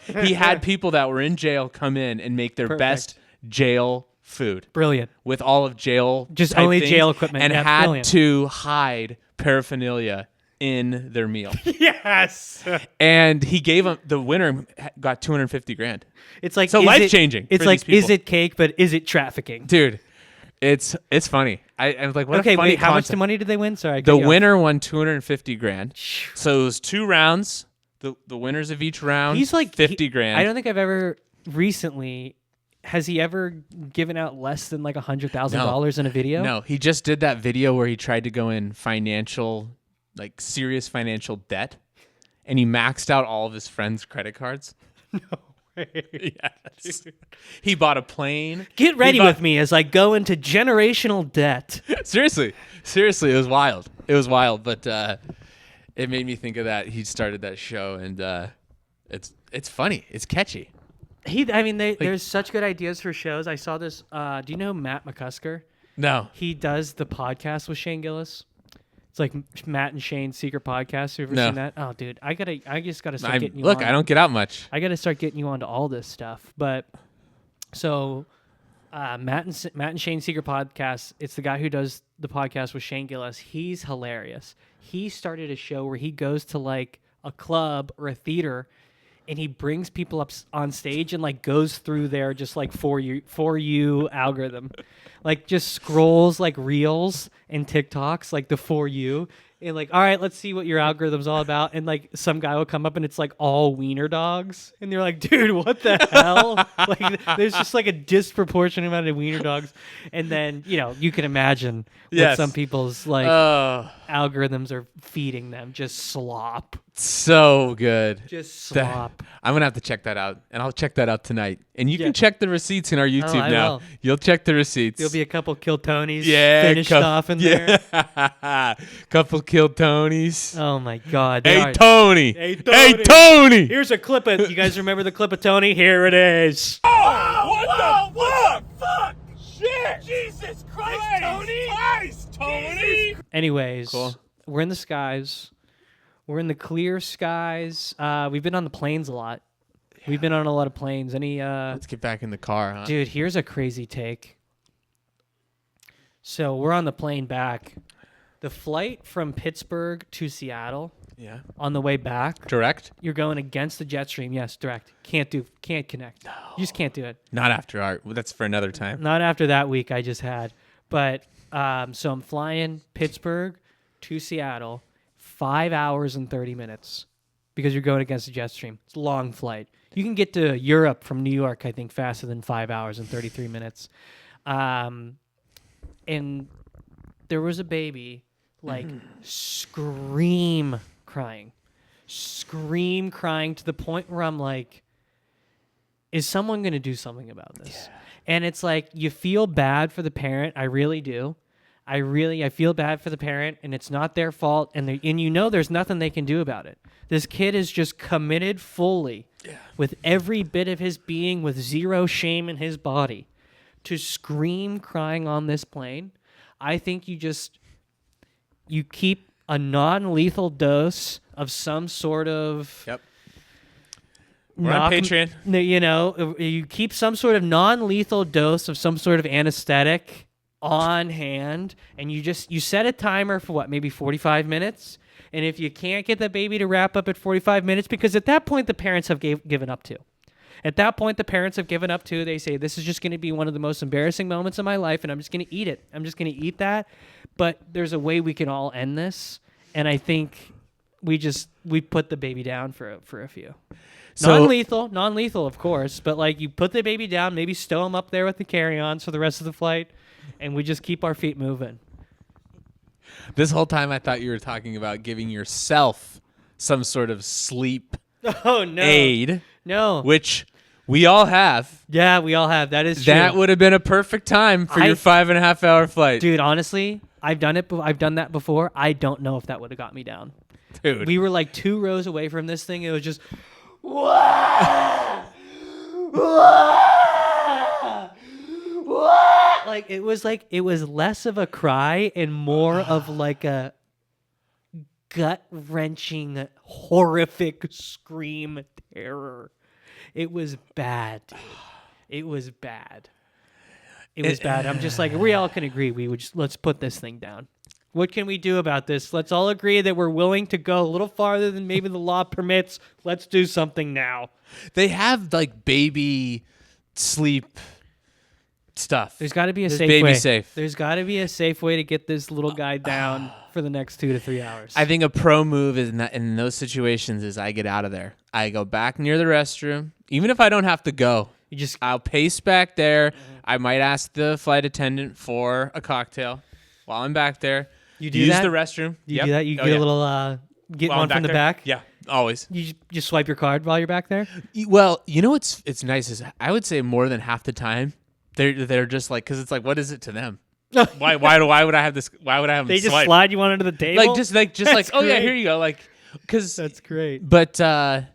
he had people that were in jail come in and make their Perfect. best jail food Brilliant. with all of jail Just type only things, jail equipment. and Yeah, had brilliant. to hide paraphernalia in their meal. Yes. And he gave him the winner got $250,000. It's like So is life-changing It's for like, these people. is it cake, but is it trafficking? Dude, it's funny. I was like, what Okay, a funny wait. How much concept. money did they win? Sorry. I The cut you off. winner won $250,000. So it was 2 rounds. The winners of each round. He's like $50,000. I don't think I've ever recently. Has he ever given out less than like $100,000 in a video? No, he just did that video where he tried to go in serious financial debt, and he maxed out all of his friends' credit cards. No Yes. He bought a plane. Get ready with me as I go into generational debt. Seriously, it was wild. But it made me think of that. He started that show, and it's funny. It's catchy. There's such good ideas for shows. I saw this. Do you know Matt McCusker? No. He does the podcast with Shane Gillis. It's like Matt and Shane's secret podcast. You ever No. seen that? Oh, dude, I just gotta start getting you. Look, on. I don't get out much. I gotta start getting you onto all this stuff. But so Matt and Shane's secret podcast. It's the guy who does the podcast with Shane Gillis. He's hilarious. He started a show where he goes to like a club or a theater, and he brings people up on stage and like goes through their just like for you algorithm, like just scrolls like reels and TikToks, like the for you, and like, all right, let's see what your algorithm's all about. And like some guy will come up and it's like all wiener dogs, and they're like, dude, what the hell? Like there's just like a disproportionate amount of wiener dogs, and then you can imagine what some people's like algorithms are feeding them, just slop. So good. Just slop. I'm going to have to check that out, and I'll check that out tonight. And you can check the receipts in our YouTube I now. will. You'll check the receipts. There'll be a couple Kill Tonys finished off in there. Couple Kill Tonys. Oh, my God. Hey, Tony. Hey, Tony. Hey, Tony. Here's a clip of, you guys remember the clip of Tony? Here it is. What the fuck? Shit! Jesus Christ, Tony! Christ, Tony! Anyways, Cool. We're in the skies. We're in the clear skies. We've been on the planes a lot. Yeah. We've been on a lot of planes. Let's get back in the car, huh? Dude, here's a crazy take. So we're on the plane back. The flight from Pittsburgh to Seattle. Yeah. On the way back. Direct? You're going against the jet stream. Yes, direct. Can't connect. No. You just can't do it. Not after our. That's for another time. Not after that week I just had. But so I'm flying Pittsburgh to Seattle. 5 hours and 30 minutes because you're going against the jet stream. It's a long flight. You can get to Europe from New York, I think, faster than 5 hours and 33 minutes. And there was a baby, like, scream crying to the point where I'm like, is someone going to do something about this? Yeah. And it's like, you feel bad for the parent. I really do. I feel bad for the parent, and it's not their fault, and there's nothing they can do about it. This kid is just committed fully with every bit of his being, with zero shame in his body, to scream crying on this plane. I think you keep a non-lethal dose of some sort of... Yep. We're on Patreon. You keep some sort of non-lethal dose of some sort of anesthetic on hand, and you set a timer for what, maybe 45 minutes, and if you can't get the baby to wrap up at 45 minutes, because at that point the parents have given up too. At that point the parents have given up too. They say, this is just going to be one of the most embarrassing moments of my life, and I'm just going to eat it. I'm just going to eat that. But there's a way we can all end this, and I think we put the baby down for a few. So, non-lethal of course, but like, you put the baby down, maybe stow him up there with the carry-ons for the rest of the flight, and we just keep our feet moving. This whole time I thought you were talking about giving yourself some sort of sleep aid. No. Which we all have. Yeah, we all have. That is true. That would have been a perfect time for your 5.5 hour flight. Dude, honestly, I've done that before. I don't know if that would have got me down. Dude. We were like 2 rows away from this thing. It was just... Like it was less of a cry and more of like a gut-wrenching, horrific scream terror. It was bad. It was bad. I'm just like, we all can agree. Let's put this thing down. What can we do about this? Let's all agree that we're willing to go a little farther than maybe the law permits. Let's do something now. They have like baby sleep stuff. There's got to be a safe baby way. Safe. There's got to be a safe way to get this little guy down for the next 2 to 3 hours. I think a pro move in those situations is I get out of there. I go back near the restroom, even if I don't have to go. I'll pace back there. I might ask the flight attendant for a cocktail while I'm back there. You do use that? the restroom. You do that? You get a little get while one from the there. back? Yeah. Always. You just swipe your card while you're back there? Well, you know what's it's nice is I would say more than half the time they're just like, because it's like, what is it to them? Why would I have this? Why would I have them They just swipe? slide you on under the table? Like just like oh yeah, great. here you go. Like because That's great. But yeah,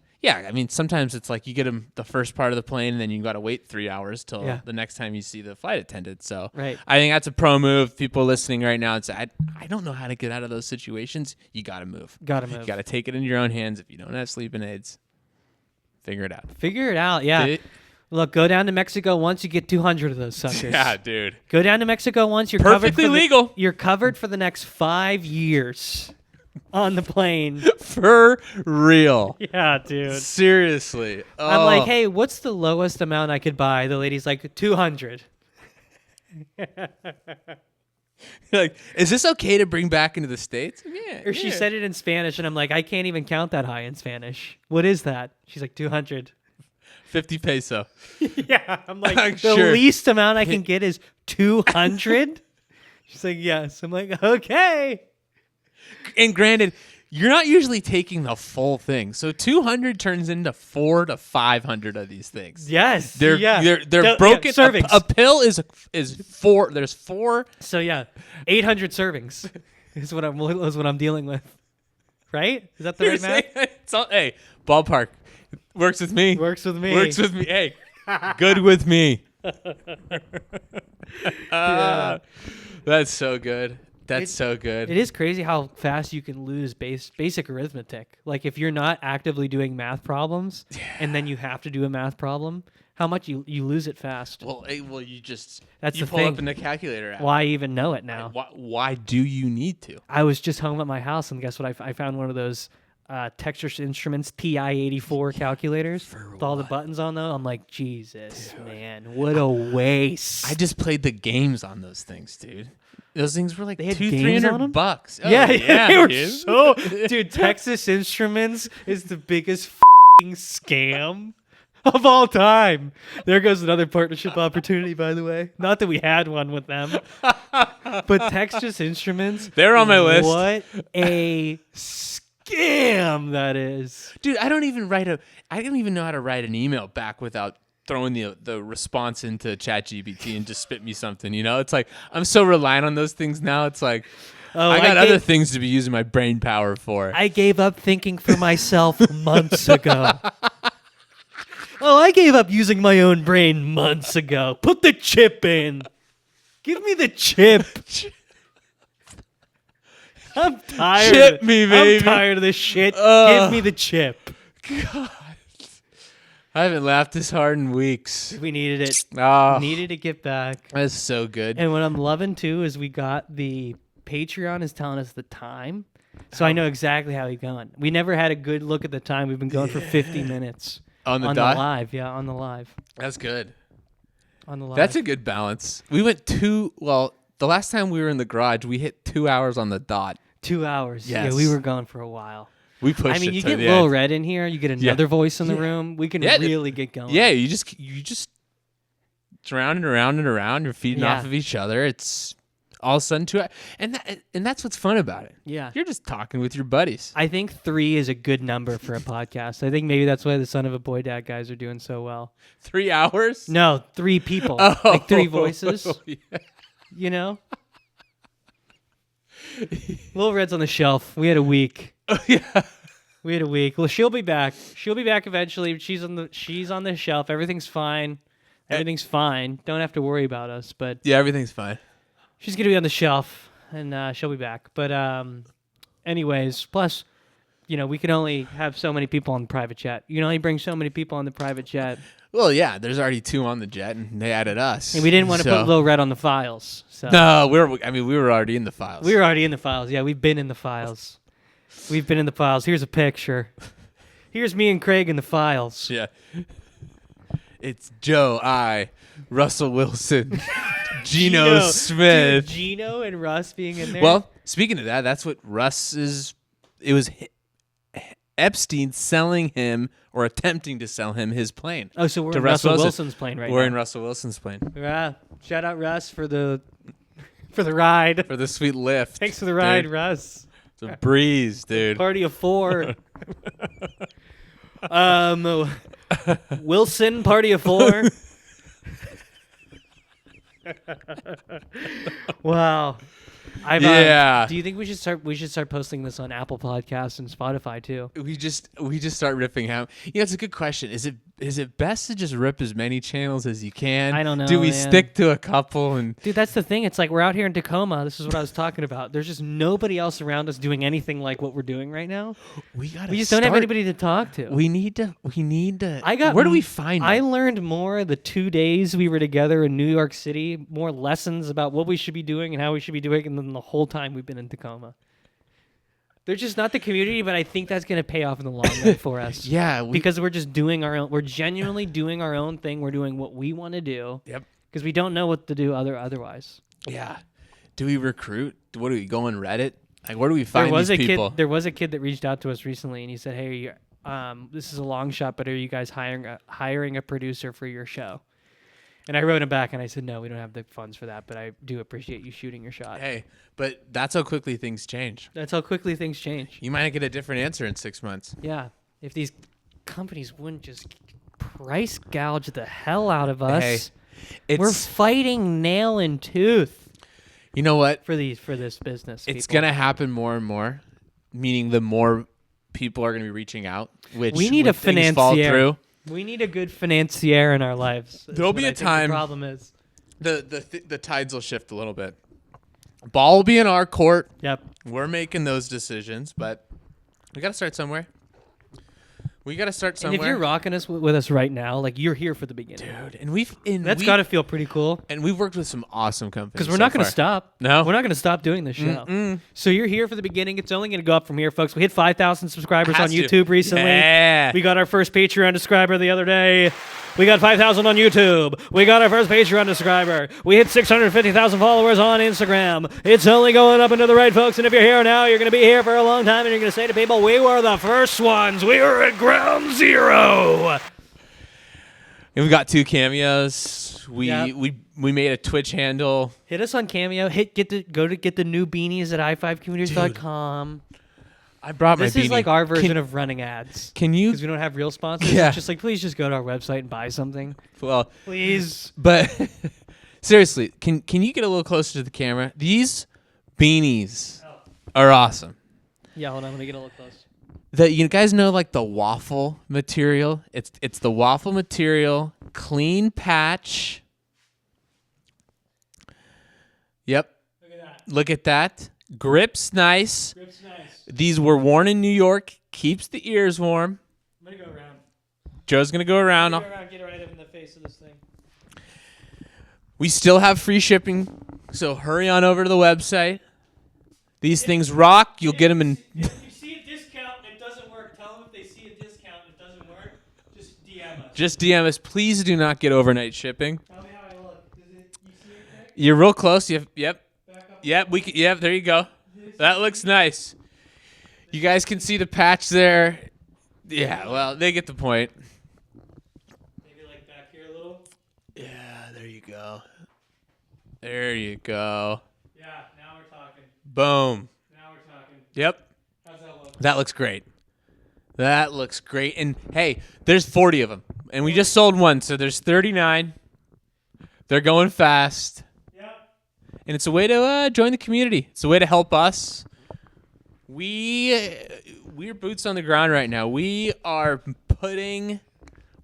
I mean sometimes it's like you get them the first part of the plane and then you got to wait 3 hours till the next time you see the flight attendant. So Right. I think that's a pro move. People listening right now and say I don't know how to get out of those situations. You got to move. Gotta move. You got to take it in your own hands. If you don't have sleeping aids, figure it out. Figure it out, yeah. Look, go down to Mexico once, you get 200 of those suckers. Yeah, dude. Go down to Mexico once, you're Perfectly covered legal. You're covered for the next 5 years on the plane. For real. Yeah, dude. Seriously. I'm like, hey, what's the lowest amount I could buy? The lady's like, 200. Like, is this okay to bring back into the States? Yeah. Or she said it in Spanish, and I'm like, I can't even count that high in Spanish. What is that? She's like, 200. 50 peso. Yeah, I'm like, I'm the sure. least amount I can get is 200? She's like, yes. I'm like, okay. And granted, you're not usually taking the full thing. So 200 turns into 400 to 500 of these things. Yes. They're Yeah, broken. servings. A pill is 4. There's 4. So yeah, 800 servings is what I'm dealing with. Right? Is that the right math? Hey, ballpark. Works with me. Works with me. Works with me. Hey, good with me. Yeah. That's so good. That's so good. It is crazy how fast you can lose basic arithmetic. Like if you're not actively doing math problems and then you have to do a math problem, how much you lose it fast. Well, you just That's you the pull thing. up in the calculator app. Why even know it now? Why do you need to? I was just home at my house and guess what? I found one of those Texas Instruments TI-84 calculators with all the buttons on them. I'm like, Jesus, man, what a waste. I just played the games on those things, dude. Those things were like They had $200-300 games on 'em? bucks. Oh, yeah, they were dude. so. Dude, Texas Instruments is the biggest f***ing scam of all time. There goes another partnership opportunity, by the way. Not that we had one with them, but Texas Instruments. They're on my list. What a scam that is, Dude, I don't even know how to write an email back without throwing the response into ChatGPT and just spit me something, you know? It's like I'm so reliant on those things now. It's like I got other things to be using my brain power for. I gave up thinking for myself months ago. Oh, I gave up using my own brain months ago. Put the chip in. Give me the chip. I'm tired. Chip me, baby. I'm tired of this shit. Give me the chip. God. I haven't laughed this hard in weeks. We needed it. Oh, Needed to get back. that's so good. And what I'm loving too is we got the Patreon is telling us the time. So I know exactly how he's going. We never had a good look at the time. We've been going for 50 minutes. On the on dot? the live. Yeah, on the live. That's good. On the live. That's a good balance. We went the last time we were in the garage, we hit 2 hours on the dot. 2 hours. Yes. Yeah, we were gone for a while. We pushed I mean, it you to get the Lil end. Red in here. You get another voice in the room. We can Yeah, really get going. Yeah, you just it's round and around and around. You're feeding Yeah. off of each other. It's all of a sudden 2 hours. And that's what's fun about it. Yeah. You're just talking with your buddies. I think 3 is a good number for a podcast. I think maybe that's why the Son of a Boy Dad guys are doing so well. 3 hours? No, 3 people. Oh. Like 3 voices. Yeah. You know? Lil Red's on the shelf. We had a week. Oh, yeah. We had a week. Well, she'll be back. She'll be back eventually. She's on the shelf. Everything's fine. Everything's fine. Don't have to worry about us. But Yeah, everything's fine. she's gonna be on the shelf, and she'll be back. But anyways, plus, we can only have so many people on the private chat. You can only bring so many people on the private chat, Well, yeah, there's already 2 on the jet, and they added us. and we didn't want to So- put Lil Red on the files. So No, we were already in the files. we were already in the files. Yeah, we've been in the files. We've been in the files. Here's a picture. Here's me and Craig in the files. Yeah. It's Joe, Russell Wilson, Geno Smith. Dude, Gino and Russ being in there. Well, speaking of that, that's what Russ is. It was Epstein selling him or attempting to sell him his plane. oh, so we're to in Russ Russell Wilson. Wilson's plane right We're now. in Russell Wilson's plane Yeah. Shout out Russ for the ride. for the sweet lift. Thanks for the ride, dude. Russ. It's a breeze, dude. Party of 4. Wilson, party of 4. Wow. Yeah. Do you think we should start posting this on Apple Podcasts and Spotify too? We just start ripping him. It's a good question. Is it best to just rip as many channels as you can? I don't know. Do we man. stick to a couple and Dude, that's the thing. It's like we're out here in Tacoma. This is what I was talking about. There's just nobody else around us doing anything like what we're doing right now. we just don't have anybody to talk to. We need to. Where do we find I them? learned more the 2 days we were together in New York City, more lessons about what we should be doing and how we should be doing it than the whole time we've been in Tacoma. They're just not the community, but I think that's going to pay off in the long run for us. Yeah. Because we're just doing our own. We're genuinely doing our own thing. We're doing what we want to do. Yep. Because we don't know what to do otherwise. Yeah. Do we recruit? What do we go on Reddit? Like, where do we find these people? There was a kid that reached out to us recently, and he said, "Hey, this is a long shot, but are you guys hiring a producer for your show?" And I wrote him back, and I said, "No, we don't have the funds for that, but I do appreciate you shooting your shot." Hey, but that's how quickly things change. That's how quickly things change. You might not get a different answer in 6 months. Yeah, if these companies wouldn't just price gouge the hell out of us, we're fighting nail and tooth. You know what? For this business, it's gonna happen more and more. Meaning, the more people are gonna be reaching out. Which we need a financier. Fall through. We need a good financier in our lives. There'll be a time. The problem is the tides will shift a little bit. Ball will be in our court. Yep. We're making those decisions, but we got to start somewhere. And if you're rocking us with us right now, like you're here for the beginning, dude, that's got to feel pretty cool. And we've worked with some awesome companies. Because we're not going to stop. No, we're not going to stop doing this show. So you're here for the beginning. It's only going to go up from here, folks. We hit 5,000 subscribers on YouTube recently. Yeah. We got our first Patreon subscriber the other day. We got 5,000 on YouTube. We got our first Patreon subscriber. We hit 650,000 followers on Instagram. It's only going up and to the right, folks. And if you're here now, you're going to be here for a long time, and you're going to say to people, we were the first ones. We were at ground zero. And we got 2 cameos. We made a Twitch handle. Hit us on Cameo. Get the new beanies at i5commuters.com. I brought my beanie. This is like our version of running ads. Can you? Because we don't have real sponsors. Yeah. It's just like, please just go to our website and buy something. Well, please. But seriously, can you get a little closer to the camera? These beanies are awesome. Yeah, hold on. Let me get a little close. You guys know like the waffle material? It's the waffle material, clean patch. Yep. Look at that. Grip's nice. These were worn in New York. Keeps the ears warm. I'm going to go around. Joe's going to go around. Get right up in the face of this thing. We still have free shipping, so hurry on over to the website. These things rock. You'll get them in... If you see a discount and it doesn't work, tell them if they see a discount and it doesn't work, just DM us. Just DM us. Please do not get overnight shipping. Tell me how I look. You see it there? You're real close. Yep. Yep, there you go. That looks nice. You guys can see the patch there. Yeah, well, they get the point. Maybe like back here a little. Yeah, there you go. There you go. Yeah, now we're talking. Boom. Now we're talking. Yep. How's that look? That looks great. That looks great. And hey, there's 40 of them. And we just sold one, so there's 39. They're going fast. And it's a way to join the community. It's a way to help us. We're boots on the ground right now. We are putting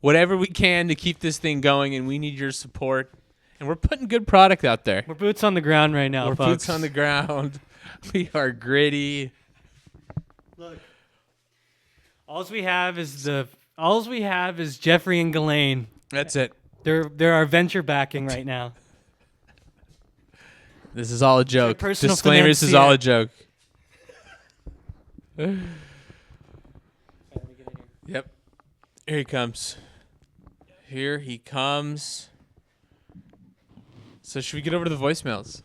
whatever we can to keep this thing going, and we need your support. And we're putting good product out there. We're boots on the ground right now, We're folks. boots on the ground. We are gritty. Look, all we have is Jeffrey and Ghislaine. That's it. They're our venture backing right now. This is all a joke. Personal Disclaimer, this is all a joke. Yep. Here he comes. Here he comes. So should we get over to the voicemails?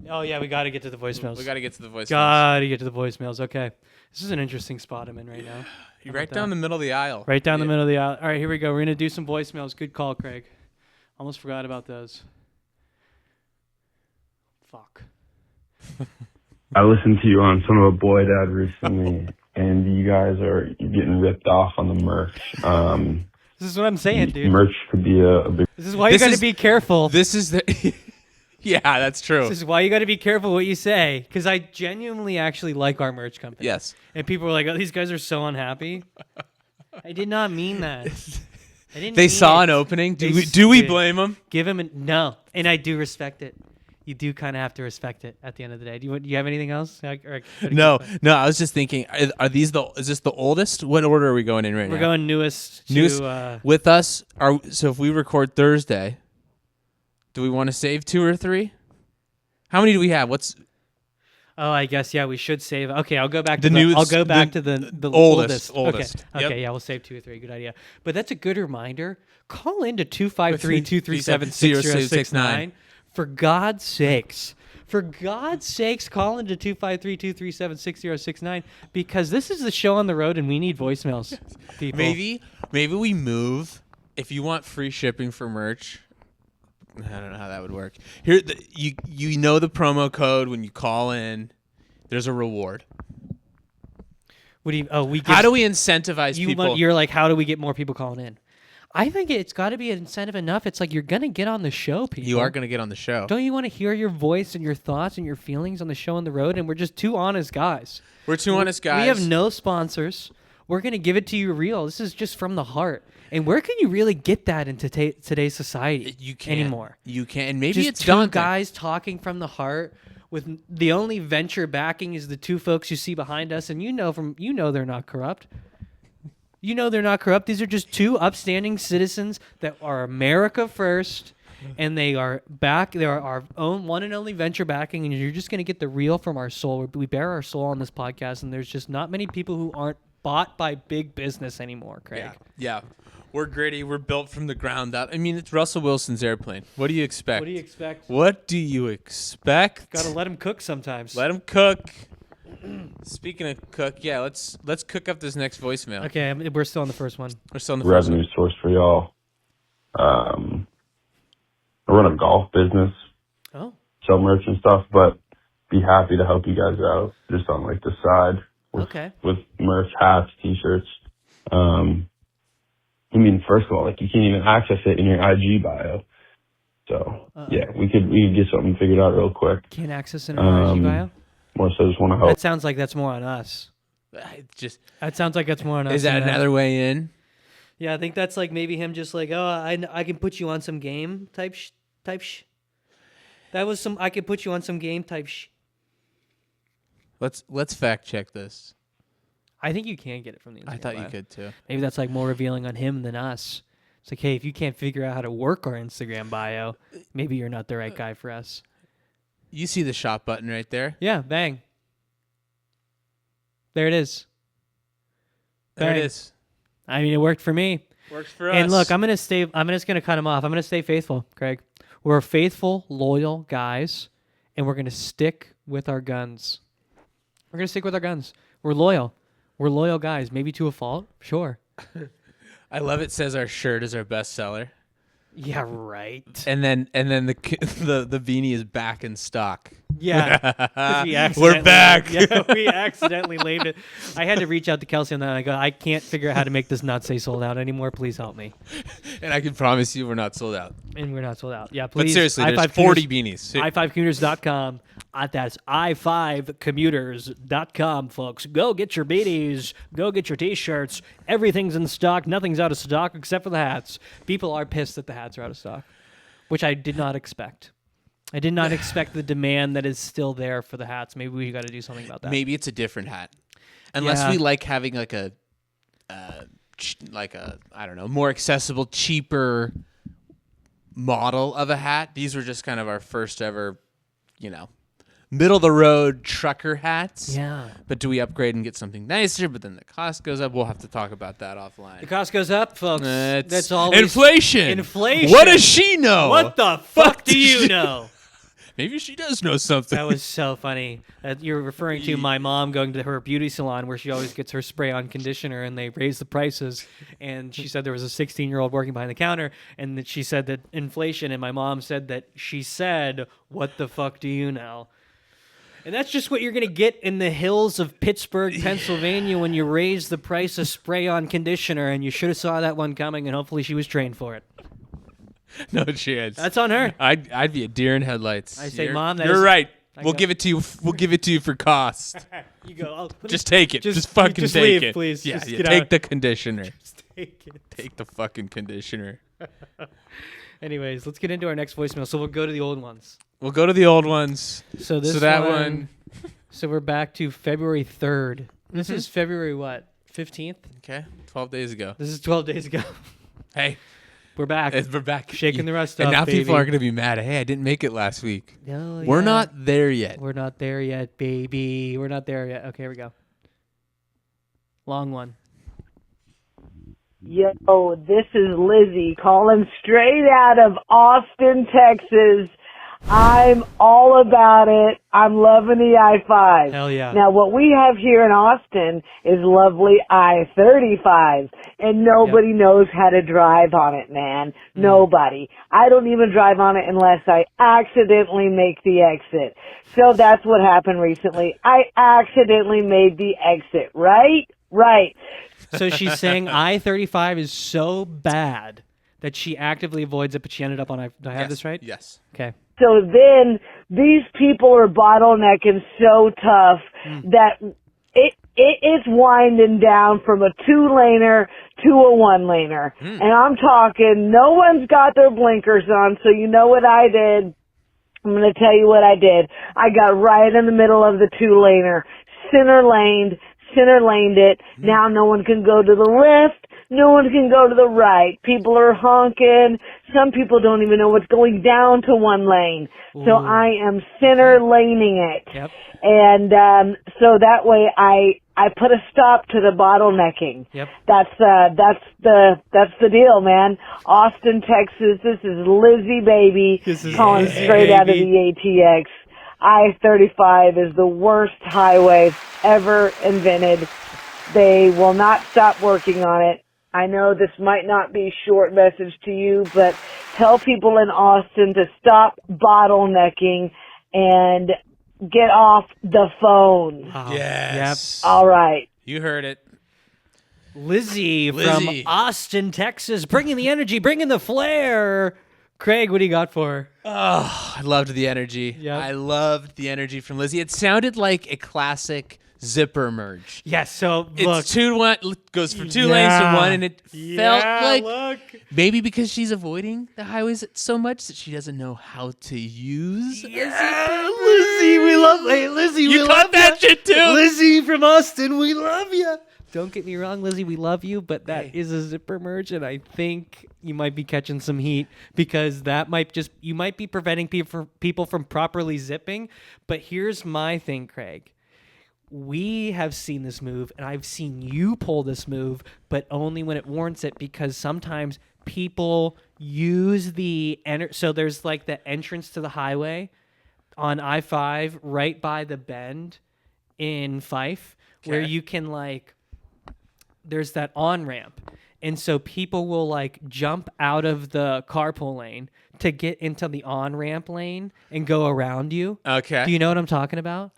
Oh, yeah, we got to get to the voicemails. We got to get to the voicemails. Got to get to the voicemails. Okay. This is an interesting spot I'm in right now. You're right down the middle of the aisle. Right down the middle of the aisle. All right, here we go. We're going to do some voicemails. Good call, Craig. Almost forgot about those. Fuck. I listened to you on Son of a Boy Dad recently, and you guys are getting ripped off on the merch. This is what I'm saying, dude. Merch could be a big... This is why you got to be careful. This is the... Yeah, that's true. This is why you got to be careful what you say, because I genuinely actually like our merch company. Yes. And people were like, "Oh, these guys are so unhappy." I did not mean that. I didn't. They mean saw it. an opening. Do we blame them? Give them no, and I do respect it. You do kind of have to respect it at the end of the day. Do you have anything else? No. I was just thinking, is this the oldest? What order are we going in right now? We're going newest. With us. So if we record Thursday, do we want to save 2 or 3? How many do we have? Oh, I guess we should save. Okay, I'll go back to I'll go back to the oldest. Okay, we'll save 2 or 3. Good idea. But that's a good reminder. Call into 253-237-6069. For God's sakes. For God's sakes, call into 253-237-6069 because this is the show on the road and we need voicemails. People. Maybe we move. If you want free shipping for merch, I don't know how that would work. Here, you know the promo code when you call in. There's a reward. What do you? Oh, how do we incentivize people? You're like, how do we get more people calling in? I think it's got to be an incentive enough. It's like you're gonna get on the show, people. You are gonna get on the show. Don't you want to hear your voice and your thoughts and your feelings on the show on the road? And we're just two honest guys. We're two honest guys. We have no sponsors. We're gonna give it to you real. This is just from the heart. And where can you really get that in today's society? You can't anymore. You can't. And maybe just it's two guys talking from the heart. With the only venture backing is the two folks you see behind us, and you know they're not corrupt. You know they're not corrupt. These are just two upstanding citizens that are America first, and they are back. They are our own one and only venture backing, and you're just going to get the real from our soul. We bear our soul on this podcast, and there's just not many people who aren't bought by big business anymore, Craig. Yeah. We're gritty. We're built from the ground up. I mean, it's Russell Wilson's airplane. What do you expect? What do you expect? Got to let him cook sometimes. Let him cook. Speaking of cook, let's cook up this next voicemail. Okay, we're still on the first one. We're still on the first one. Revenue source for y'all. I run a golf business. Oh. Sell merch and stuff, but be happy to help you guys out just on like the side. With merch, hats, t-shirts. I mean, first of all, like you can't even access it in your IG bio. So we could get something figured out real quick. Can't access it in our IG bio? More so, just want to help. That sounds like that's more on us. That sounds like that's more on us. Is that another way in? Yeah, I think that's like maybe him just like, oh, I can put you on some game type. That was some. I can put you on some game type. Let's fact check this. I think you can get it from the Instagram I thought bio. you could too. Maybe that's like more revealing on him than us. It's like, hey, if you can't figure out how to work our Instagram bio, maybe you're not the right guy for us. You see the shop button right there? Yeah, bang. There it is. There it is. I mean, it worked for me. Works for us. And look, I'm just gonna cut him off. I'm gonna stay faithful, Craig. We're faithful, loyal guys, and we're gonna stick with our guns. We're loyal. We're loyal guys. Maybe to a fault, sure. I love it. Says our shirt is our best seller. Yeah, right. And then the beanie is back in stock. Yeah, we're back. Yeah, we accidentally labeled it. I had to reach out to Kelsey on that. And I go, I can't figure out how to make this not say sold out anymore. Please help me. And I can promise you, we're not sold out. And we're not sold out. Yeah, please. But seriously, there's 40 beanies. i5commuters.com. That's i5commuters.com, folks. Go get your beanies. Go get your T-shirts. Everything's in stock. Nothing's out of stock except for the hats. People are pissed that the hats are out of stock, which I did not expect. I did not expect the demand that is still there for the hats. Maybe we got to do something about that. Maybe it's a different hat. Unless we like having like a I don't know, more accessible, cheaper model of a hat. These were just kind of our first ever, middle of the road trucker hats. Yeah. But do we upgrade and get something nicer? But then the cost goes up. We'll have to talk about that offline. The cost goes up, folks. That's all. Inflation. Inflation. What does she know? What the fuck do you know? Maybe she does know something. That was so funny. You're referring to my mom going to her beauty salon where she always gets her spray-on conditioner, and they raise the prices. And she said there was a 16-year-old working behind the counter, and that she said that inflation. And my mom said that she said, "What the fuck do you know?" And that's just what you're going to get in the hills of Pittsburgh, Pennsylvania when you raise the price of spray-on conditioner, and you should have saw that one coming, and hopefully she was trained for it. No chance. That's on her. I'd be a deer in headlights. I say, Mom, you're right. We'll give it to you. We'll give it to you for cost. You go. Just take it. Just fucking just take leave, it, please. Yeah, Just yeah. get Take out. the conditioner. Just take it. Take the fucking conditioner. Anyways, let's get into our next voicemail. So we'll go to the old ones. We'll go to the old ones. So that one. So we're back to February 3rd. This is February what? 15th? Okay, 12 days ago. This is 12 days ago. Hey. We're back. We're back. Shaking the rust and off, now baby. people are going to be mad. Hey, I didn't make it last week. Oh, We're yeah. not there yet. We're not there yet, baby. We're not there yet. Okay, here we go. Long one. Yo, this is Lizzie calling straight out of Austin, Texas. I'm all about it. I'm loving the I-5. Hell yeah. Now, what we have here in Austin is lovely I-35, and nobody knows how to drive on it, man. Nobody. I don't even drive on it unless I accidentally make the exit. So that's what happened recently. I accidentally made the exit, right? Right. So she's saying I-35 is so bad that she actively avoids it, but she ended up on Do I have this right? Yes. Okay. So then these people are bottlenecking so tough that it's winding down from a 2-laner to a 1-laner. And I'm talking, no one's got their blinkers on, so you know what I did. I'm going to tell you what I did. I got right in the middle of the 2-laner, center laned it. Now no one can go to the left. No one can go to the right. People are honking. Some people don't even know what's going down to 1 lane. Ooh. So I am center laning it. Yep. And so that way I put a stop to the bottlenecking. Yep. That's the deal, man. Austin, Texas. This is Lizzie baby calling straight out of the ATX. I-35 is the worst highway ever invented. They will not stop working on it. I know this might not be a short message to you, but tell people in Austin to stop bottlenecking and get off the phone. Wow. Yes. Yep. All right. You heard it. Lizzie from Austin, Texas, bringing the energy, bringing the flair. Craig, what do you got for her? Oh, I loved the energy. Yep. I loved the energy from Lizzie. It sounded like a classic zipper merge. Yes, so It's look. 2-1, goes from 2 lanes to 1, and it felt like look. maybe because she's avoiding the highways so much that she doesn't know how to use. Lizzie, we love. Hey, Lizzie, You we caught love that ya. shit too. Lizzie from Austin, we love you. Don't get me wrong, Lizzie, we love you, but that is a zipper merge, and I think you might be catching some heat because that might you might be preventing people from properly zipping. But here's my thing, Craig. We have seen this move, and I've seen you pull this move, but only when it warrants it, because sometimes people use so there's like the entrance to the highway on I-5 right by the bend in Fife, where you can there's that on-ramp. And so people will jump out of the carpool lane to get into the on-ramp lane and go around you. Okay. Do you know what I'm talking about?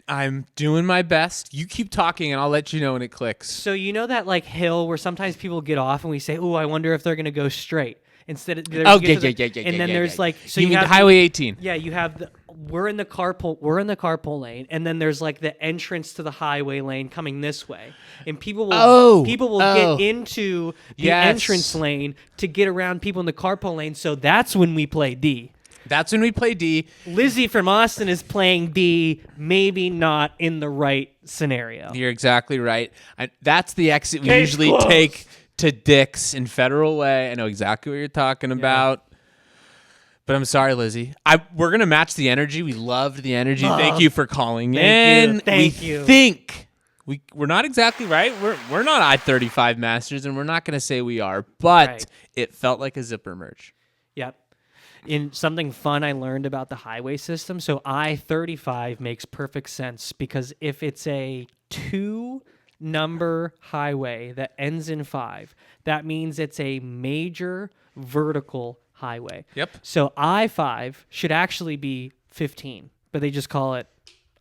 I'm doing my best. You keep talking, and I'll let you know when it clicks. So you know that hill where sometimes people get off and we say, "Oh, I wonder if they're going to go straight." Instead of yeah. And then there's so you mean the Highway 18? Yeah, you have we're in the carpool lane, and then there's the entrance to the highway lane coming this way, and people will get into the entrance lane to get around people in the carpool lane. So that's when we play D. That's when we play D. Lizzie from Austin is playing D, maybe not in the right scenario. You're exactly right. That's the exit we usually take to Dick's in Federal Way. I know exactly what you're talking about. But I'm sorry, Lizzie. We're going to match the energy. We loved the energy. Thank you for calling in. Thank you. Think we're not exactly right. We're not I-35 masters, and we're not going to say we are. But it felt like a zipper merge. Yep. In something fun I learned about the highway system, so I-35 makes perfect sense because if it's a 2-number highway that ends in 5, that means it's a major vertical highway. Yep. So I-5 should actually be 15, but they just call it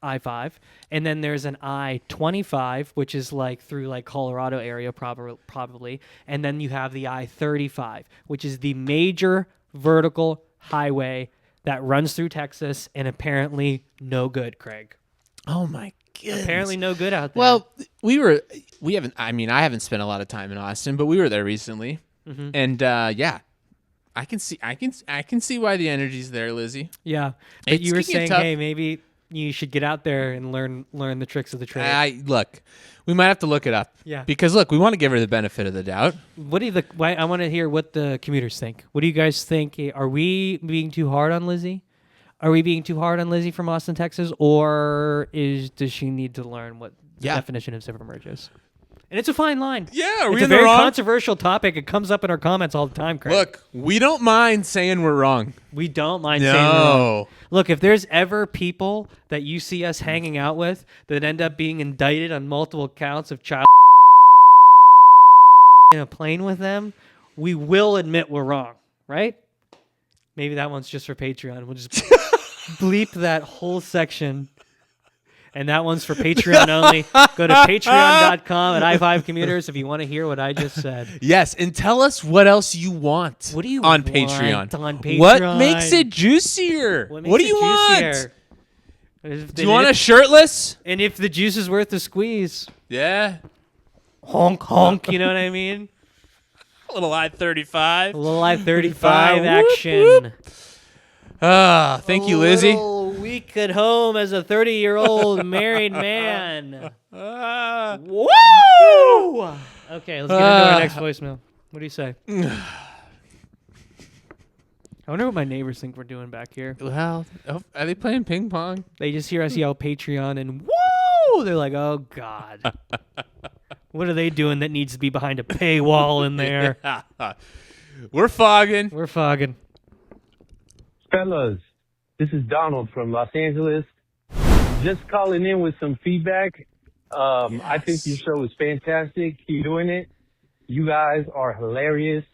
I-5, and then there's an I-25, which is like through like Colorado area probably, and then you have the I-35, which is the major vertical highway that runs through Texas, and apparently no good, Craig. Oh my goodness. Apparently no good out there. Well, I haven't spent a lot of time in Austin, but we were there recently. Mm-hmm. And yeah, I can see why the energy's there, Lizzie. Yeah. But you were saying, tough. hey, maybe you should get out there and learn the tricks of the trade. Look, we might have to look it up. Yeah. Because look, we want to give her the benefit of the doubt. I want to hear what the commuters think. What do you guys think? Are we being too hard on Lizzie? Are we being too hard on Lizzie from Austin, Texas, or does she need to learn what the definition of supermerge is? And it's a fine line. Yeah, it's a very controversial topic. It comes up in our comments all the time, Craig. Look, we don't mind saying we're wrong. We don't mind saying we're wrong. Look, if there's ever people that you see us hanging out with that end up being indicted on multiple counts of child in a plane with them, we will admit we're wrong, right? Maybe that one's just for Patreon. We'll just bleep that whole section. And that one's for Patreon only. Go to patreon.com at I5 Commuters if you want to hear what I just said. Yes, and tell us what else you want. What do you on want Patreon? on Patreon? What makes it juicier? What do you want? Do you want a shirtless? And if the juice is worth the squeeze. Yeah. Honk, honk, you know what I mean? A little I-35. A little I-35 action. Thank you, Lizzie. Week at home as a 30-year-old married man. Woo! Okay, let's get into our next voicemail. What do you say? I wonder what my neighbors think we're doing back here. Well, are they playing ping pong? They just hear us yell Patreon and woo! They're like, oh, God. What are they doing that needs to be behind a paywall in there? We're fogging. We're fogging. Fellas, this is Donald from Los Angeles. Just calling in with some feedback. I think your show is fantastic. Keep doing it. You guys are hilarious.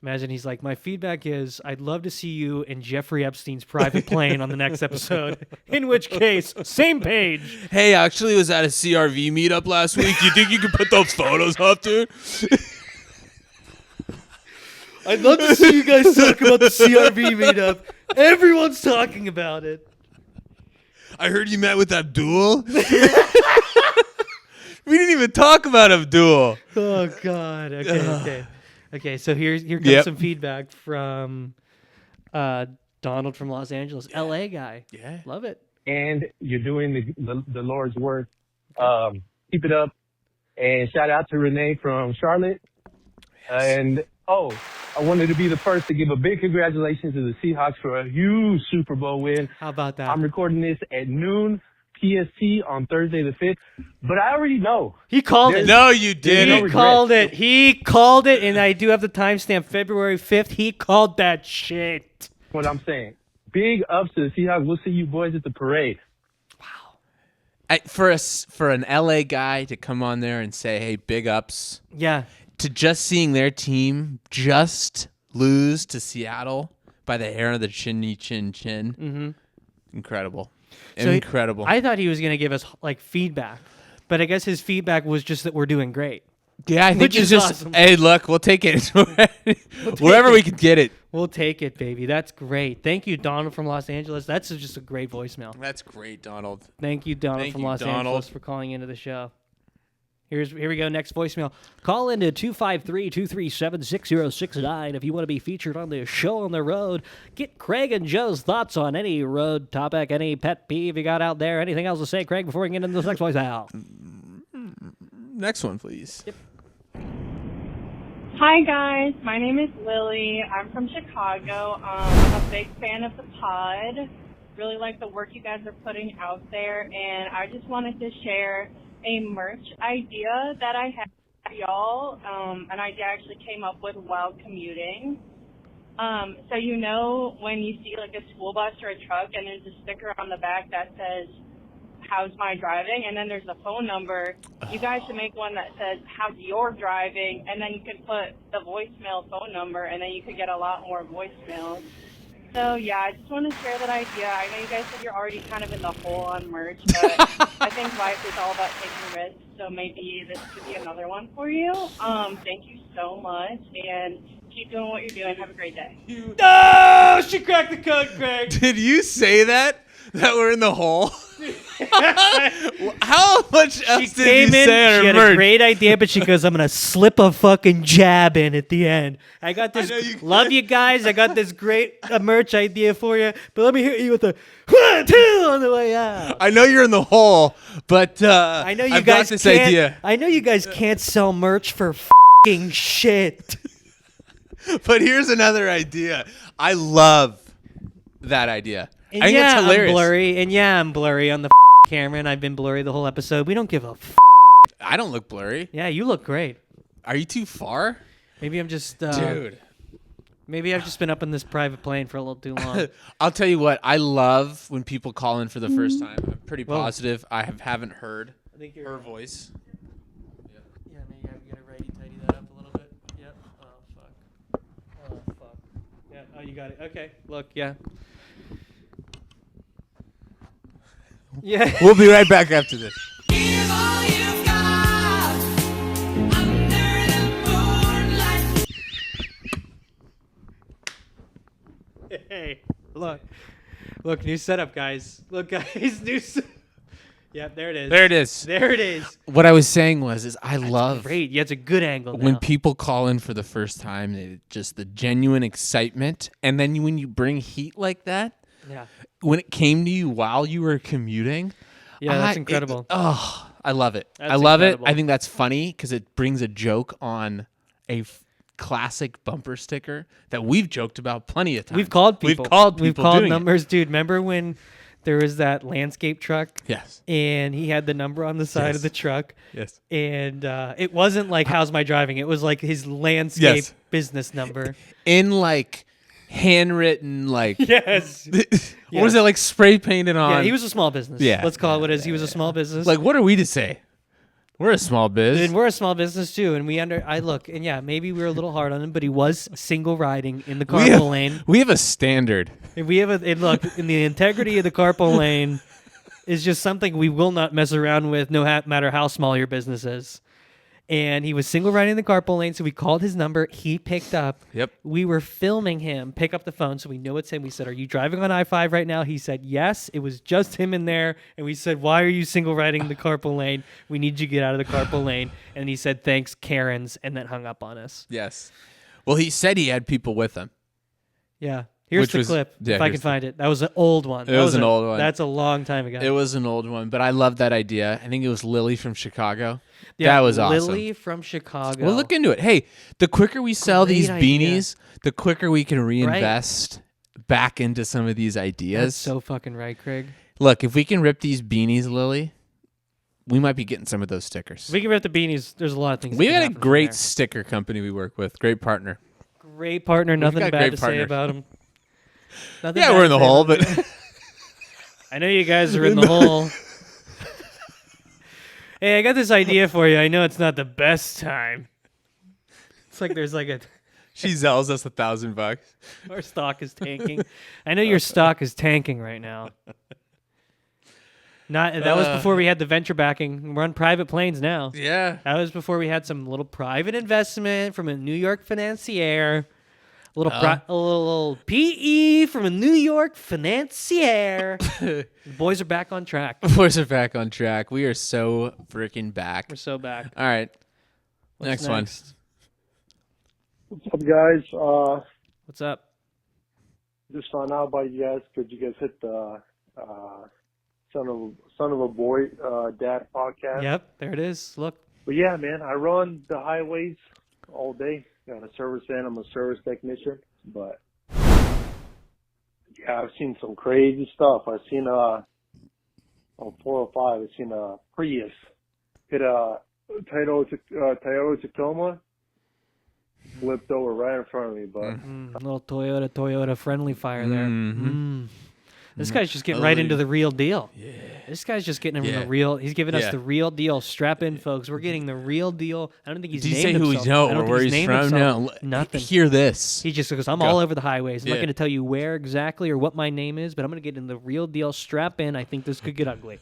Imagine he's like, my feedback is I'd love to see you in Jeffrey Epstein's private plane on the next episode. In which case, same page. Hey, actually, was at a CRV meetup last week. Do you think you could put those photos up, dude? I'd love to see you guys talk about the CRV meetup. Everyone's talking about it. I heard you met with Abdul. We didn't even talk about Abdul. Oh, God. Okay, so here comes some feedback from Donald from Los Angeles, LA guy. Yeah. Love it. And you're doing the Lord's work. Keep it up. And shout out to Renee from Charlotte. Yes. And, I wanted to be the first to give a big congratulations to the Seahawks for a huge Super Bowl win. How about that? I'm recording this at noon PST on Thursday the 5th, but I already know. He called it. No, you didn't. He called it. He called it, and I do have the timestamp, February 5th. He called that shit. What I'm saying. Big ups to the Seahawks. We'll see you boys at the parade. Wow. For an LA guy to come on there and say, hey, big ups. Yeah. To just seeing their team just lose to Seattle by the hair of the chinny chin chin. Mm-hmm. Incredible. So Incredible. I thought he was going to give us like feedback, but I guess his feedback was just that we're doing great. Yeah, I think which is just awesome. Hey, look, we'll take it wherever we can get it. We'll take it, baby. That's great. Thank you, Donald from Los Angeles. That's just a great voicemail. That's great, Donald. Thank you, Donald from Los Angeles, for calling into the show. Here we go. Next voicemail. Call into 253-237-6069 if you want to be featured on the show on the road. Get Craig and Joe's thoughts on any road topic, any pet peeve you got out there. Anything else to say, Craig, before we get into this next voicemail? Next one, please. Yep. Hi, guys. My name is Lily. I'm from Chicago. I'm a big fan of the pod. Really like the work you guys are putting out there, and I just wanted to share a merch idea that I have for y'all. An idea I actually came up with while commuting. So you know when you see like a school bus or a truck and there's a sticker on the back that says, how's my driving? And then there's a phone number. You guys should make one that says, how's your driving? And then you could put the voicemail phone number, and then you could get a lot more voicemails. So, yeah, I just want to share that idea. I know you guys said you're already kind of in the hole on merch, but I think life is all about taking risks, so maybe this could be another one for you. Thank you so much, and keep doing what you're doing. Have a great day. No, she cracked the code, Craig. Did you say that we're in the hole? How much else She did came you in, say on she her had merch? a great idea, but she goes, I'm going to slip a fucking jab in at the end. I got this, love you guys, I got this great merch idea for you, but let me hit you with a 1, 2 on the way out. I know you're in the hole, but I know you I've guys got this can't, idea. I know you guys can't sell merch for fucking shit. But here's another idea. I love that idea. And I think yeah, it's hilarious. I'm blurry on the camera, and I've been blurry the whole episode. We don't give a I don't look blurry. Yeah, you look great. Are you too far? Maybe I'm just... Dude. Maybe I've just been up in this private plane for a little too long. I'll tell you what. I love when people call in for the first time. I'm pretty Whoa. positive I haven't heard her voice. Yeah, maybe you gotta righty-tighty that up a little bit. Yep. Oh, fuck. Oh, fuck. Yeah, oh, you got it. Okay, look, yeah. Yeah. We'll be right back after this. Hey, look, new setup, guys. Look, guys, new. Yep, there it is. There it is. There it is. What I was saying was, I love great. Yeah, it's a good angle. when now. people call in for the first time. Just the genuine excitement, and then when you bring heat like that. Yeah. When it came to you while you were commuting. Yeah, that's incredible. I love it. That's I love incredible. it. I think that's funny because it brings a joke on a classic bumper sticker that we've joked about plenty of times. We've called people. We've called doing numbers, it. dude. Remember when there was that landscape truck? Yes. And he had the number on the side Yes. of the truck. Yes. And it wasn't like how's my driving. It was like his landscape Yes. business number. In like handwritten, like Yes. What was it, like spray painted on? Yeah, he was a small business. Yeah. Let's call it what it is. He was a small business. Like, what are we to say? We're a small biz. And we're a small business too, and I look, and yeah, maybe we were a little hard on him, but he was single riding in the carpool lane. We have a standard. And we have and look, in the integrity of the carpool lane is just something we will not mess around with, no matter how small your business is. And he was single riding in the carpool lane, so we called his number. He picked up. Yep. We were filming him pick up the phone, so we know it's him. We said, "Are you driving on I-5 right now?" He said, "Yes." It was just him in there, and we said, "Why are you single riding in the carpool lane? We need you to get out of the carpool lane." And he said, "Thanks, Karens," and then hung up on us. Yes. Well, he said he had people with him. Yeah. Here's the clip, if I can find it. That was an old one. It was an old one. That's a long time ago. It was an old one, but I love that idea. I think it was Lily from Chicago. Yeah, that was awesome. Lily from Chicago. Well, look into it. Hey, the quicker we sell these Great idea. beanies, the quicker we can reinvest back into some of these ideas. That's so fucking right, Craig. Look, if we can rip these beanies, Lily, we might be getting some of those stickers. If we can rip the beanies, there's a lot of things. We that got can a happen from great there. sticker company we work with. Great partner. Great partner. Nothing got bad great to say partners. about him. Nothing Yeah, bad we're in to the say hole, about but him. I know you guys are in the hole. Hey, I got this idea for you. I know it's not the best time. It's like there's like a she sells us $1,000. our stock is tanking. I know your stock is tanking right now. That was before we had the venture backing. We're on private planes now. Yeah. That was before we had some little private investment from a New York financier. A little PE from a New York financier. The boys are back on track. Boys are back on track. We are so freaking back. We're so back. All right. What's Next one. What's up, guys? What's up? Just found out about you guys because you guys hit the son of a boy dad podcast. Yep, there it is. Look. But yeah, man, I run the highways all day. Got a service van. I'm a service technician. But yeah, I've seen some crazy stuff. I've seen on 405. I've seen a Prius hit a Toyota Tacoma. Flipped over right in front of me, but Little Toyota friendly fire there. This guy's just getting right into the real deal. Yeah. This guy's just getting him the real. He's giving us the real deal. Strap in, folks. We're getting the real deal. I don't think he's. Did he named say who himself. he's no I don't or think where he's he's named from? himself. No, Nothing. Hear this. He just goes, I'm all over the highways. I'm not Yeah. going to tell you where exactly or what my name is, but I'm going to get in the real deal. Strap in. I think this could get ugly.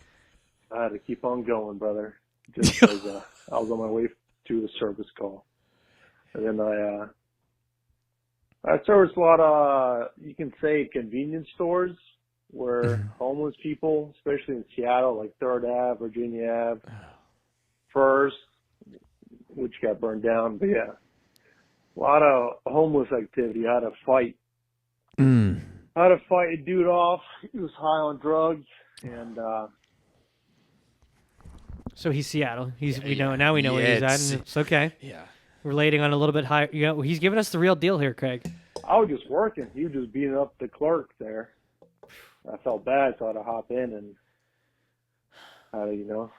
I had to keep on going, brother, just because I was on my way to a service call. And then I service a lot of, you can say, convenience stores where homeless people, especially in Seattle, like 3rd Ave, Virginia Ave, First, which got burned down. But yeah, a lot of homeless activity. I had to fight. I had to fight a dude off. He was high on drugs, and So he's Seattle. He's we know where he's at, and it's okay. Yeah. Relating on a little bit higher. You know, he's giving us the real deal here, Craig. I was just working. He was just beating up the clerk there. I felt bad, so I had to hop in and had to,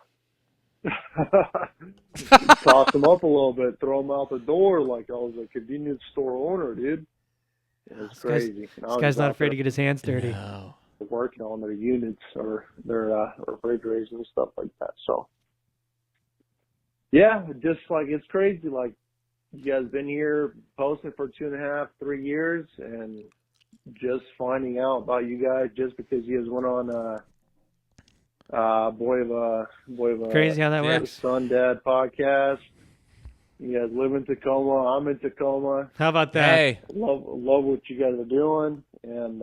toss him up a little bit, throw him out the door like I was a convenience store owner, dude. It was crazy. This guy's not afraid to get his hands dirty. No. Working on their units or their refrigerators and stuff like that. So, yeah, just like it's crazy. Like, you guys been here posting for 2.5, 3 years, and just finding out about you guys just because you guys went on boy of a Crazy how that works. Son Dad podcast. You guys live in Tacoma. I'm in Tacoma. How about that? Hey, love what you guys are doing, and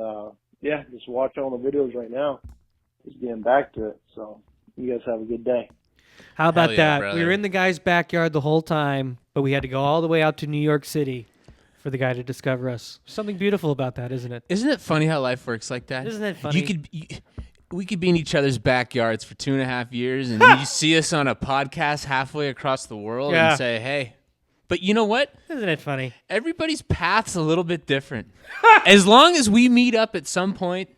yeah, just watch all the videos right now. Just getting back to it. So you guys have a good day. How about Hell yeah, that? brother. We were in the guy's backyard the whole time, but we had to go all the way out to New York City for the guy to discover us. Something beautiful about that, isn't it? Isn't it funny how life works like that? Isn't it funny? We could be in each other's backyards for 2.5 years, and you see us on a podcast halfway across the world and say, hey. But you know what? Isn't it funny? Everybody's path's a little bit different. As long as we meet up at some point,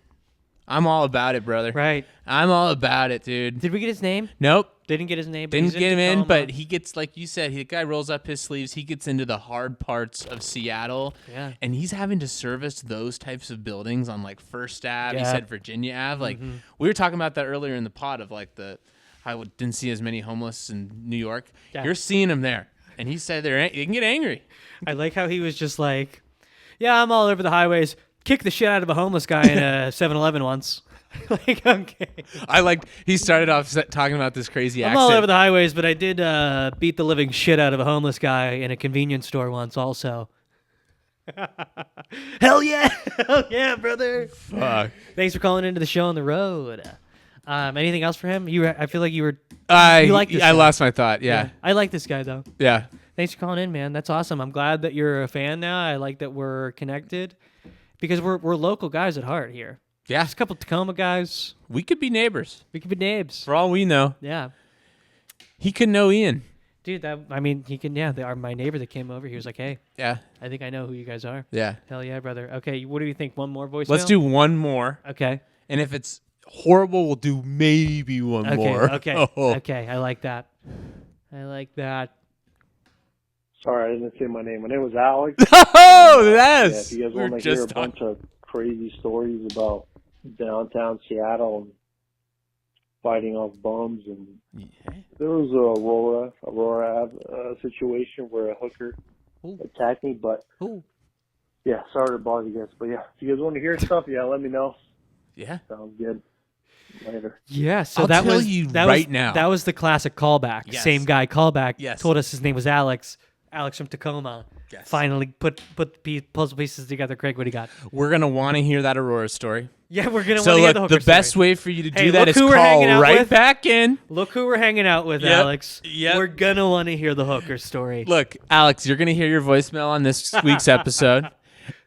I'm all about it, brother. Right. I'm all about it, dude. Did we get his name? Nope. Didn't get his name. But Didn't he's get him in, Tacoma. but he gets, like you said, the guy rolls up his sleeves. He gets into the hard parts of Seattle. Yeah. And he's having to service those types of buildings on, like, First Ave. He Yeah. said Virginia Ave. Like, we were talking about that earlier in the pod of, like, I didn't see as many homeless in New York. Yeah. You're seeing them there. And he said they can get angry. I like how he was just like, yeah, I'm all over the highways. Kicked the shit out of a homeless guy in a 7-Eleven once. Like, okay. He started off talking about this crazy I'm accent. all over the highways, but I did beat the living shit out of a homeless guy in a convenience store once also. Hell yeah. Hell yeah, brother. Fuck. Thanks for calling into the show on the road. Anything else for him? I feel like you were... I guy. lost my thought, yeah. I like this guy, though. Yeah. Thanks for calling in, man. That's awesome. I'm glad that you're a fan now. I like that we're connected because we're local guys at heart here. Yeah. Just a couple Tacoma guys. We could be neighbors. We could be neighbors. For all we know. Yeah. He could know Ian. Dude, he can, yeah. They are my neighbor that came over. He was like, hey. Yeah. I think I know who you guys are. Yeah. Hell yeah, brother. Okay, what do you think? One more voicemail? Let's do one more. Okay. And if it's horrible, we'll do maybe one more. Okay. Oh. Okay, I like that. I like that. Sorry, I didn't say my name. My name was Alex. Oh, yes. Yeah, if you guys want to hear a bunch of crazy stories about downtown Seattle and fighting off bums, and there was a Aurora Ave situation where a hooker attacked me, but yeah, sorry to bother you guys, but yeah, if you guys want to hear stuff, yeah, let me know. Yeah. Sounds good. Later. Yeah, so I'll that tell was you that right was, now. That was the classic callback. Yes. Same guy callback. Yes. Told us his name was Alex. Alex from Tacoma. Yes. Finally put the puzzle pieces together. Craig, what do you got? We're going to want to hear that Aurora story. Yeah, we're going to want So to hear look, the hooker the best story. way for you to Hey, do that look is who we're hanging call out right with. back in. Look who we're hanging out with, Yep. Alex. Yep. We're going to want to hear the hooker story. Look, Alex, you're going to hear your voicemail on this week's episode.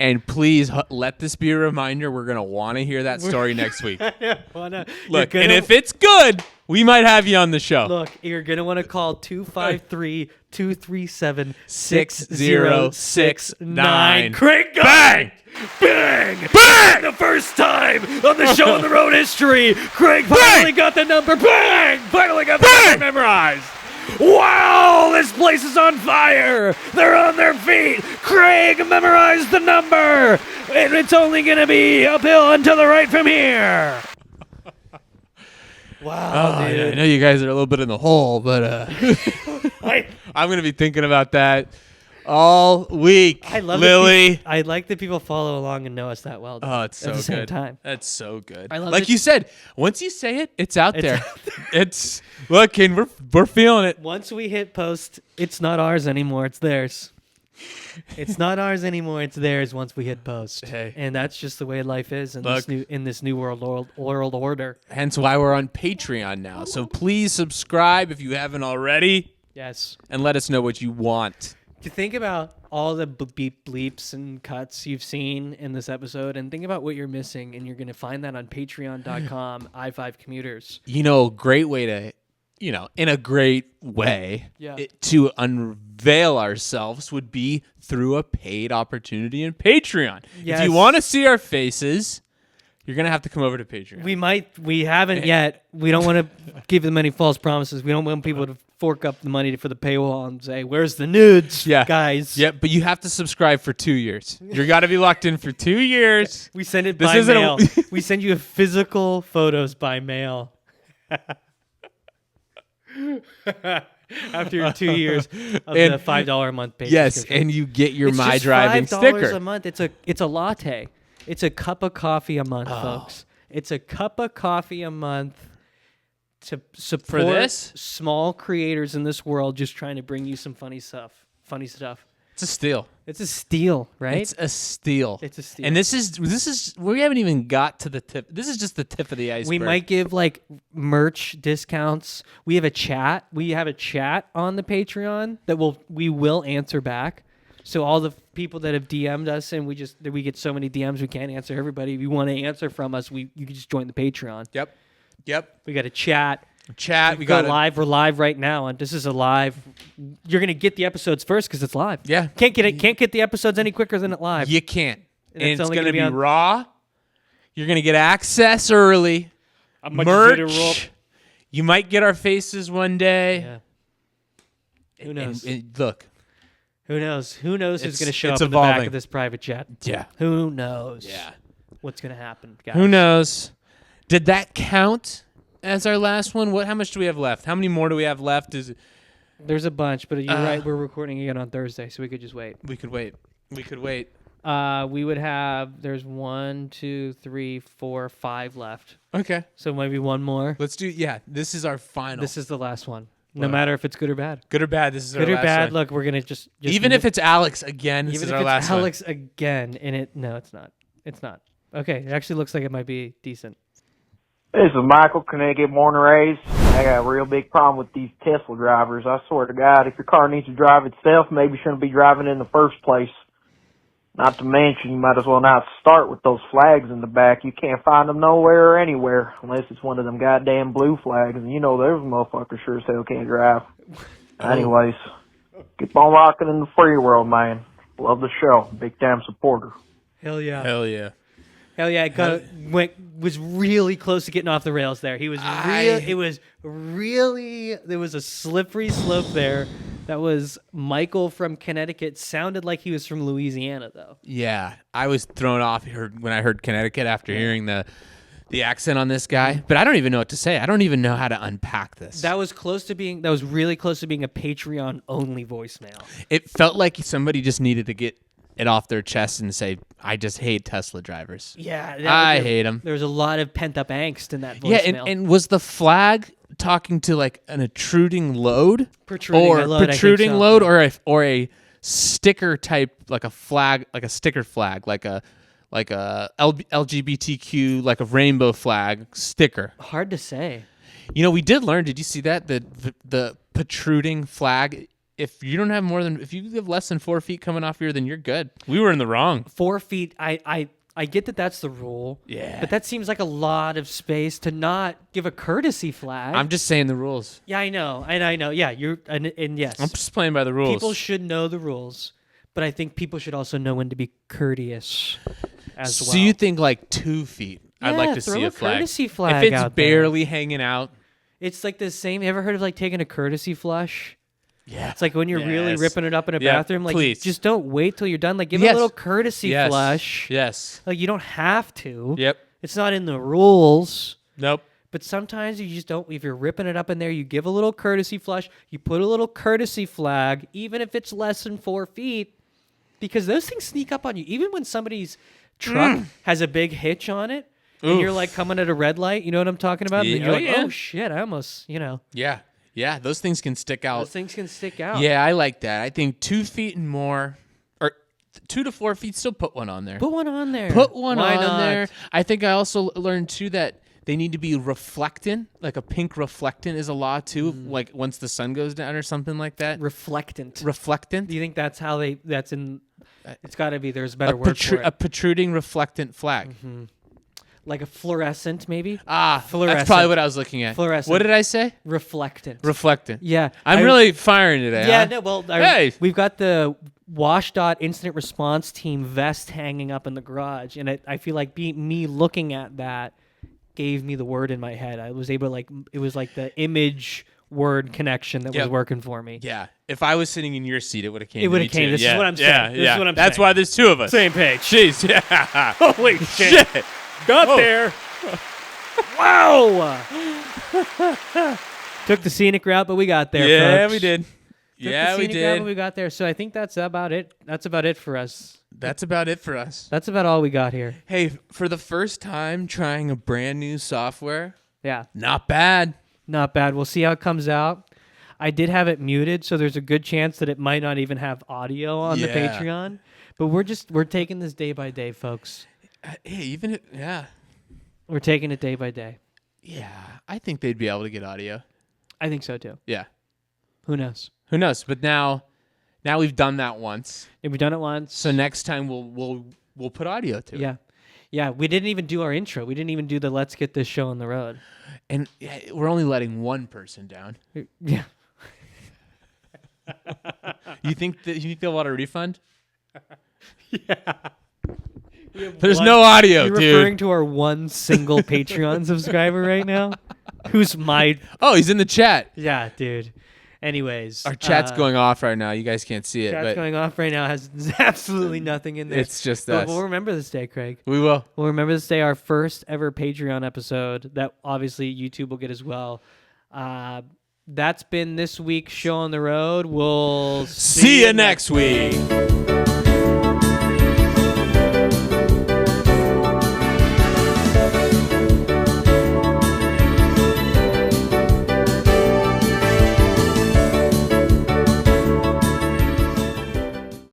And please let this be a reminder. We're going to want to hear that story next week. Look, and if it's good, we might have you on the show. Look, you're going to want to call 253-237-6069. Craig got Bang! Bang! Bang! The first time on the show on the road history, Craig finally got the number. Bang! Finally got the number memorized. Wow, this place is on fire. They're on their feet. Craig memorized the number. And it's only going to be uphill and to the right from here. Wow, I dude. know you guys are a little bit in the hole, but I'm going to be thinking about that all week. I love Lily. I like that people follow along and know us that well. Oh, it's so at the good. same time. That's so good. I love like it. you said, once you say it, it's out It's there. out It's look, and we're feeling it. Once we hit post, it's not ours anymore. It's theirs. It's not ours anymore. It's theirs. Once we hit post, Hey. and that's just the way life is in Look. this new world order. Hence why we're on Patreon now. So please subscribe if you haven't already. Yes. And let us know what you want. To think about all the beep bleeps and cuts you've seen in this episode, and think about what you're missing, and you're going to find that on patreon.com, i5 Commuters. Great way to, in a great way Yeah. to unveil ourselves would be through a paid opportunity in Patreon. Yes. If you want to see our faces, you're going to have to come over to Patreon. We haven't yet. We don't want to give them any false promises. We don't want people to fork up the money for the paywall and say, "Where's the nudes, guys?" Yeah, but you have to subscribe for 2 years. You got to be locked in for 2 years. We send it This by isn't mail. We send you physical photos by mail. After 2 years of the $5 a month pay. Yes, subscription. and you get your It's My just Driving $5 sticker. a month. It's a latte. It's a cup of coffee a month, folks. It's a cup of coffee a month to support this? small creators in this world just trying to bring you some funny stuff. It's a steal. It's a steal, right? It's a steal. It's a steal. And this is we haven't even got to the tip. This is just the tip of the iceberg. We might give like merch discounts. We have a chat. We have a chat on the Patreon that we will answer back. So all the people that have DM'd us and we get so many DMs we can't answer everybody. If you want to answer from us, you can just join the Patreon. Yep. We got a chat. We go got live. We're live right now, and this is a live. You're gonna get the episodes first because it's live. Yeah. Can't get the episodes any quicker than it live. You can't. And it's only going to be on- raw. You're going to get access early. Merch. You might get our faces one day. Yeah. Who knows? And look. Who knows? Who knows who's It's- going to show it's up in the back evolving. of this private jet? Yeah. Who knows? Yeah. What's going to happen, guys? Who knows? Did that count as our last one? How much do we have left? How many more do we have left? There's a bunch, but you're right. We're recording again on Thursday, so we could just wait. We could wait. We would have. There's 1, 2, 3, 4, 5 left. Okay. So maybe one more. Let's do. Yeah. This is our final. This is the last one. No matter if it's good or bad. Good or bad. This is our good or last bad. one. Look, we're gonna just even if it's Alex again. This even is if our it's last one. Alex again, and it's not. It's not. Okay. It actually looks like it might be decent. This is Michael, Connecticut Morning Rays. I got a real big problem with these Tesla drivers. I swear to God, if your car needs to drive itself, maybe you shouldn't be driving in the first place. Not to mention, you might as well not start with those flags in the back. You can't find them nowhere or anywhere, unless it's one of them goddamn blue flags. And you know those motherfuckers sure as hell can't drive. Anyways, keep on rocking in the free world, man. Love the show. Big time supporter. Hell yeah. Hell yeah. Hell yeah! It was really close to getting off the rails there. There was a slippery slope there. That was Michael from Connecticut. Sounded like he was from Louisiana, though. Yeah, I was thrown off when I heard Connecticut after hearing the accent on this guy. But I don't even know what to say. I don't even know how to unpack this. That was really close to being a Patreon only voicemail. It felt like somebody just needed to get it off their chest and say, "I just hate Tesla drivers." Yeah, I hate them. There was a lot of pent up angst in that voicemail. Yeah, and was the flag talking to like an protruding load, or a sticker type, like a flag, like a sticker flag, like a LGBTQ, like a rainbow flag sticker? Hard to say. We did learn. Did you see that the protruding flag? If you have less than 4 feet coming off here, then you're good. We were in the wrong. 4 feet. I get that that's the rule. Yeah. But that seems like a lot of space to not give a courtesy flag. I'm just saying the rules. Yeah, I know. Yeah, and yes. I'm just playing by the rules. People should know the rules, but I think people should also know when to be courteous as well. So you think like 2 feet? Yeah, I'd like to throw see a a flag. courtesy flag if it's out there. barely hanging out. It's like the same. You ever heard of like taking a courtesy flush? Yeah. It's like when you're really ripping it up in a bathroom. Like, please. just don't wait till you're done. Like, give it a little courtesy flush. Yes. Like, you don't have to. Yep. It's not in the rules. Nope. But sometimes you just don't. If you're ripping it up in there, you give a little courtesy flush. You put a little courtesy flag, even if it's less than 4 feet, because those things sneak up on you. Even when somebody's truck has a big hitch on it, and you're like coming at a red light, you know what I'm talking about? Yeah. And you're like, oh shit, I almost, Yeah. Yeah, those things can stick out. Those things can stick out. Yeah, I like that. I think 2 feet and more, or 2 to 4 feet, still put one on there. Put one on there. Put one Why on not? there. I think I also learned, too, that they need to be reflectant. Like a pink reflectant is a law, too, like once the sun goes down or something like that. Reflectant. Reflectant. Do you think that's how that's in, it's got to be, there's a better word for it. A protruding reflectant flag. Mm-hmm. Like a fluorescent, maybe? Fluorescent. That's probably what I was looking at. Fluorescent. What did I say? Reflectant. Reflectant. Yeah. I'm really firing today. Yeah, huh? no, well, hey. We've got the WashDOT incident response team vest hanging up in the garage, and I feel like me looking at that gave me the word in my head. I was able to, it was like the image word connection that was working for me. Yeah. If I was sitting in your seat, it would have came. It would have came. This is what I'm saying. This is what I'm saying. That's why there's 2 of us. Same page. Jeez. Yeah. Holy shit. Got there. Wow. Took the scenic route, but we got there. Yeah, folks. we did. Yeah, we did. Route, but we got there. So I think that's about it. That's about it for us. That's about it for us. That's about all we got here. Hey, for the first time trying a brand new software. Yeah. Not bad. Not bad. We'll see how it comes out. I did have it muted, so there's a good chance that it might not even have audio on the Patreon. But we're taking this day by day, folks. We're taking it day by day. Yeah, I think they'd be able to get audio. I think so too. Yeah. Who knows? Who knows? But now we've done that once. Yeah, we've done it once. So next time we'll put audio to it. Yeah. Yeah, we didn't even do our intro. We didn't even do the let's get this show on the road. And we're only letting one person down. Yeah. You think they'll want a refund? Yeah. There's no audio, You're dude. referring to our one single Patreon subscriber right now? Who's my... Oh, he's in the chat. Yeah, dude. Anyways. Our chat's going off right now. You guys can't see it. Chat's but going off right now. Has absolutely nothing in there. It's just but us. We'll remember this day, Craig. We will. We'll remember this day, our first ever Patreon episode that obviously YouTube will get as well. That's been this week's show on the road. We'll see you next week.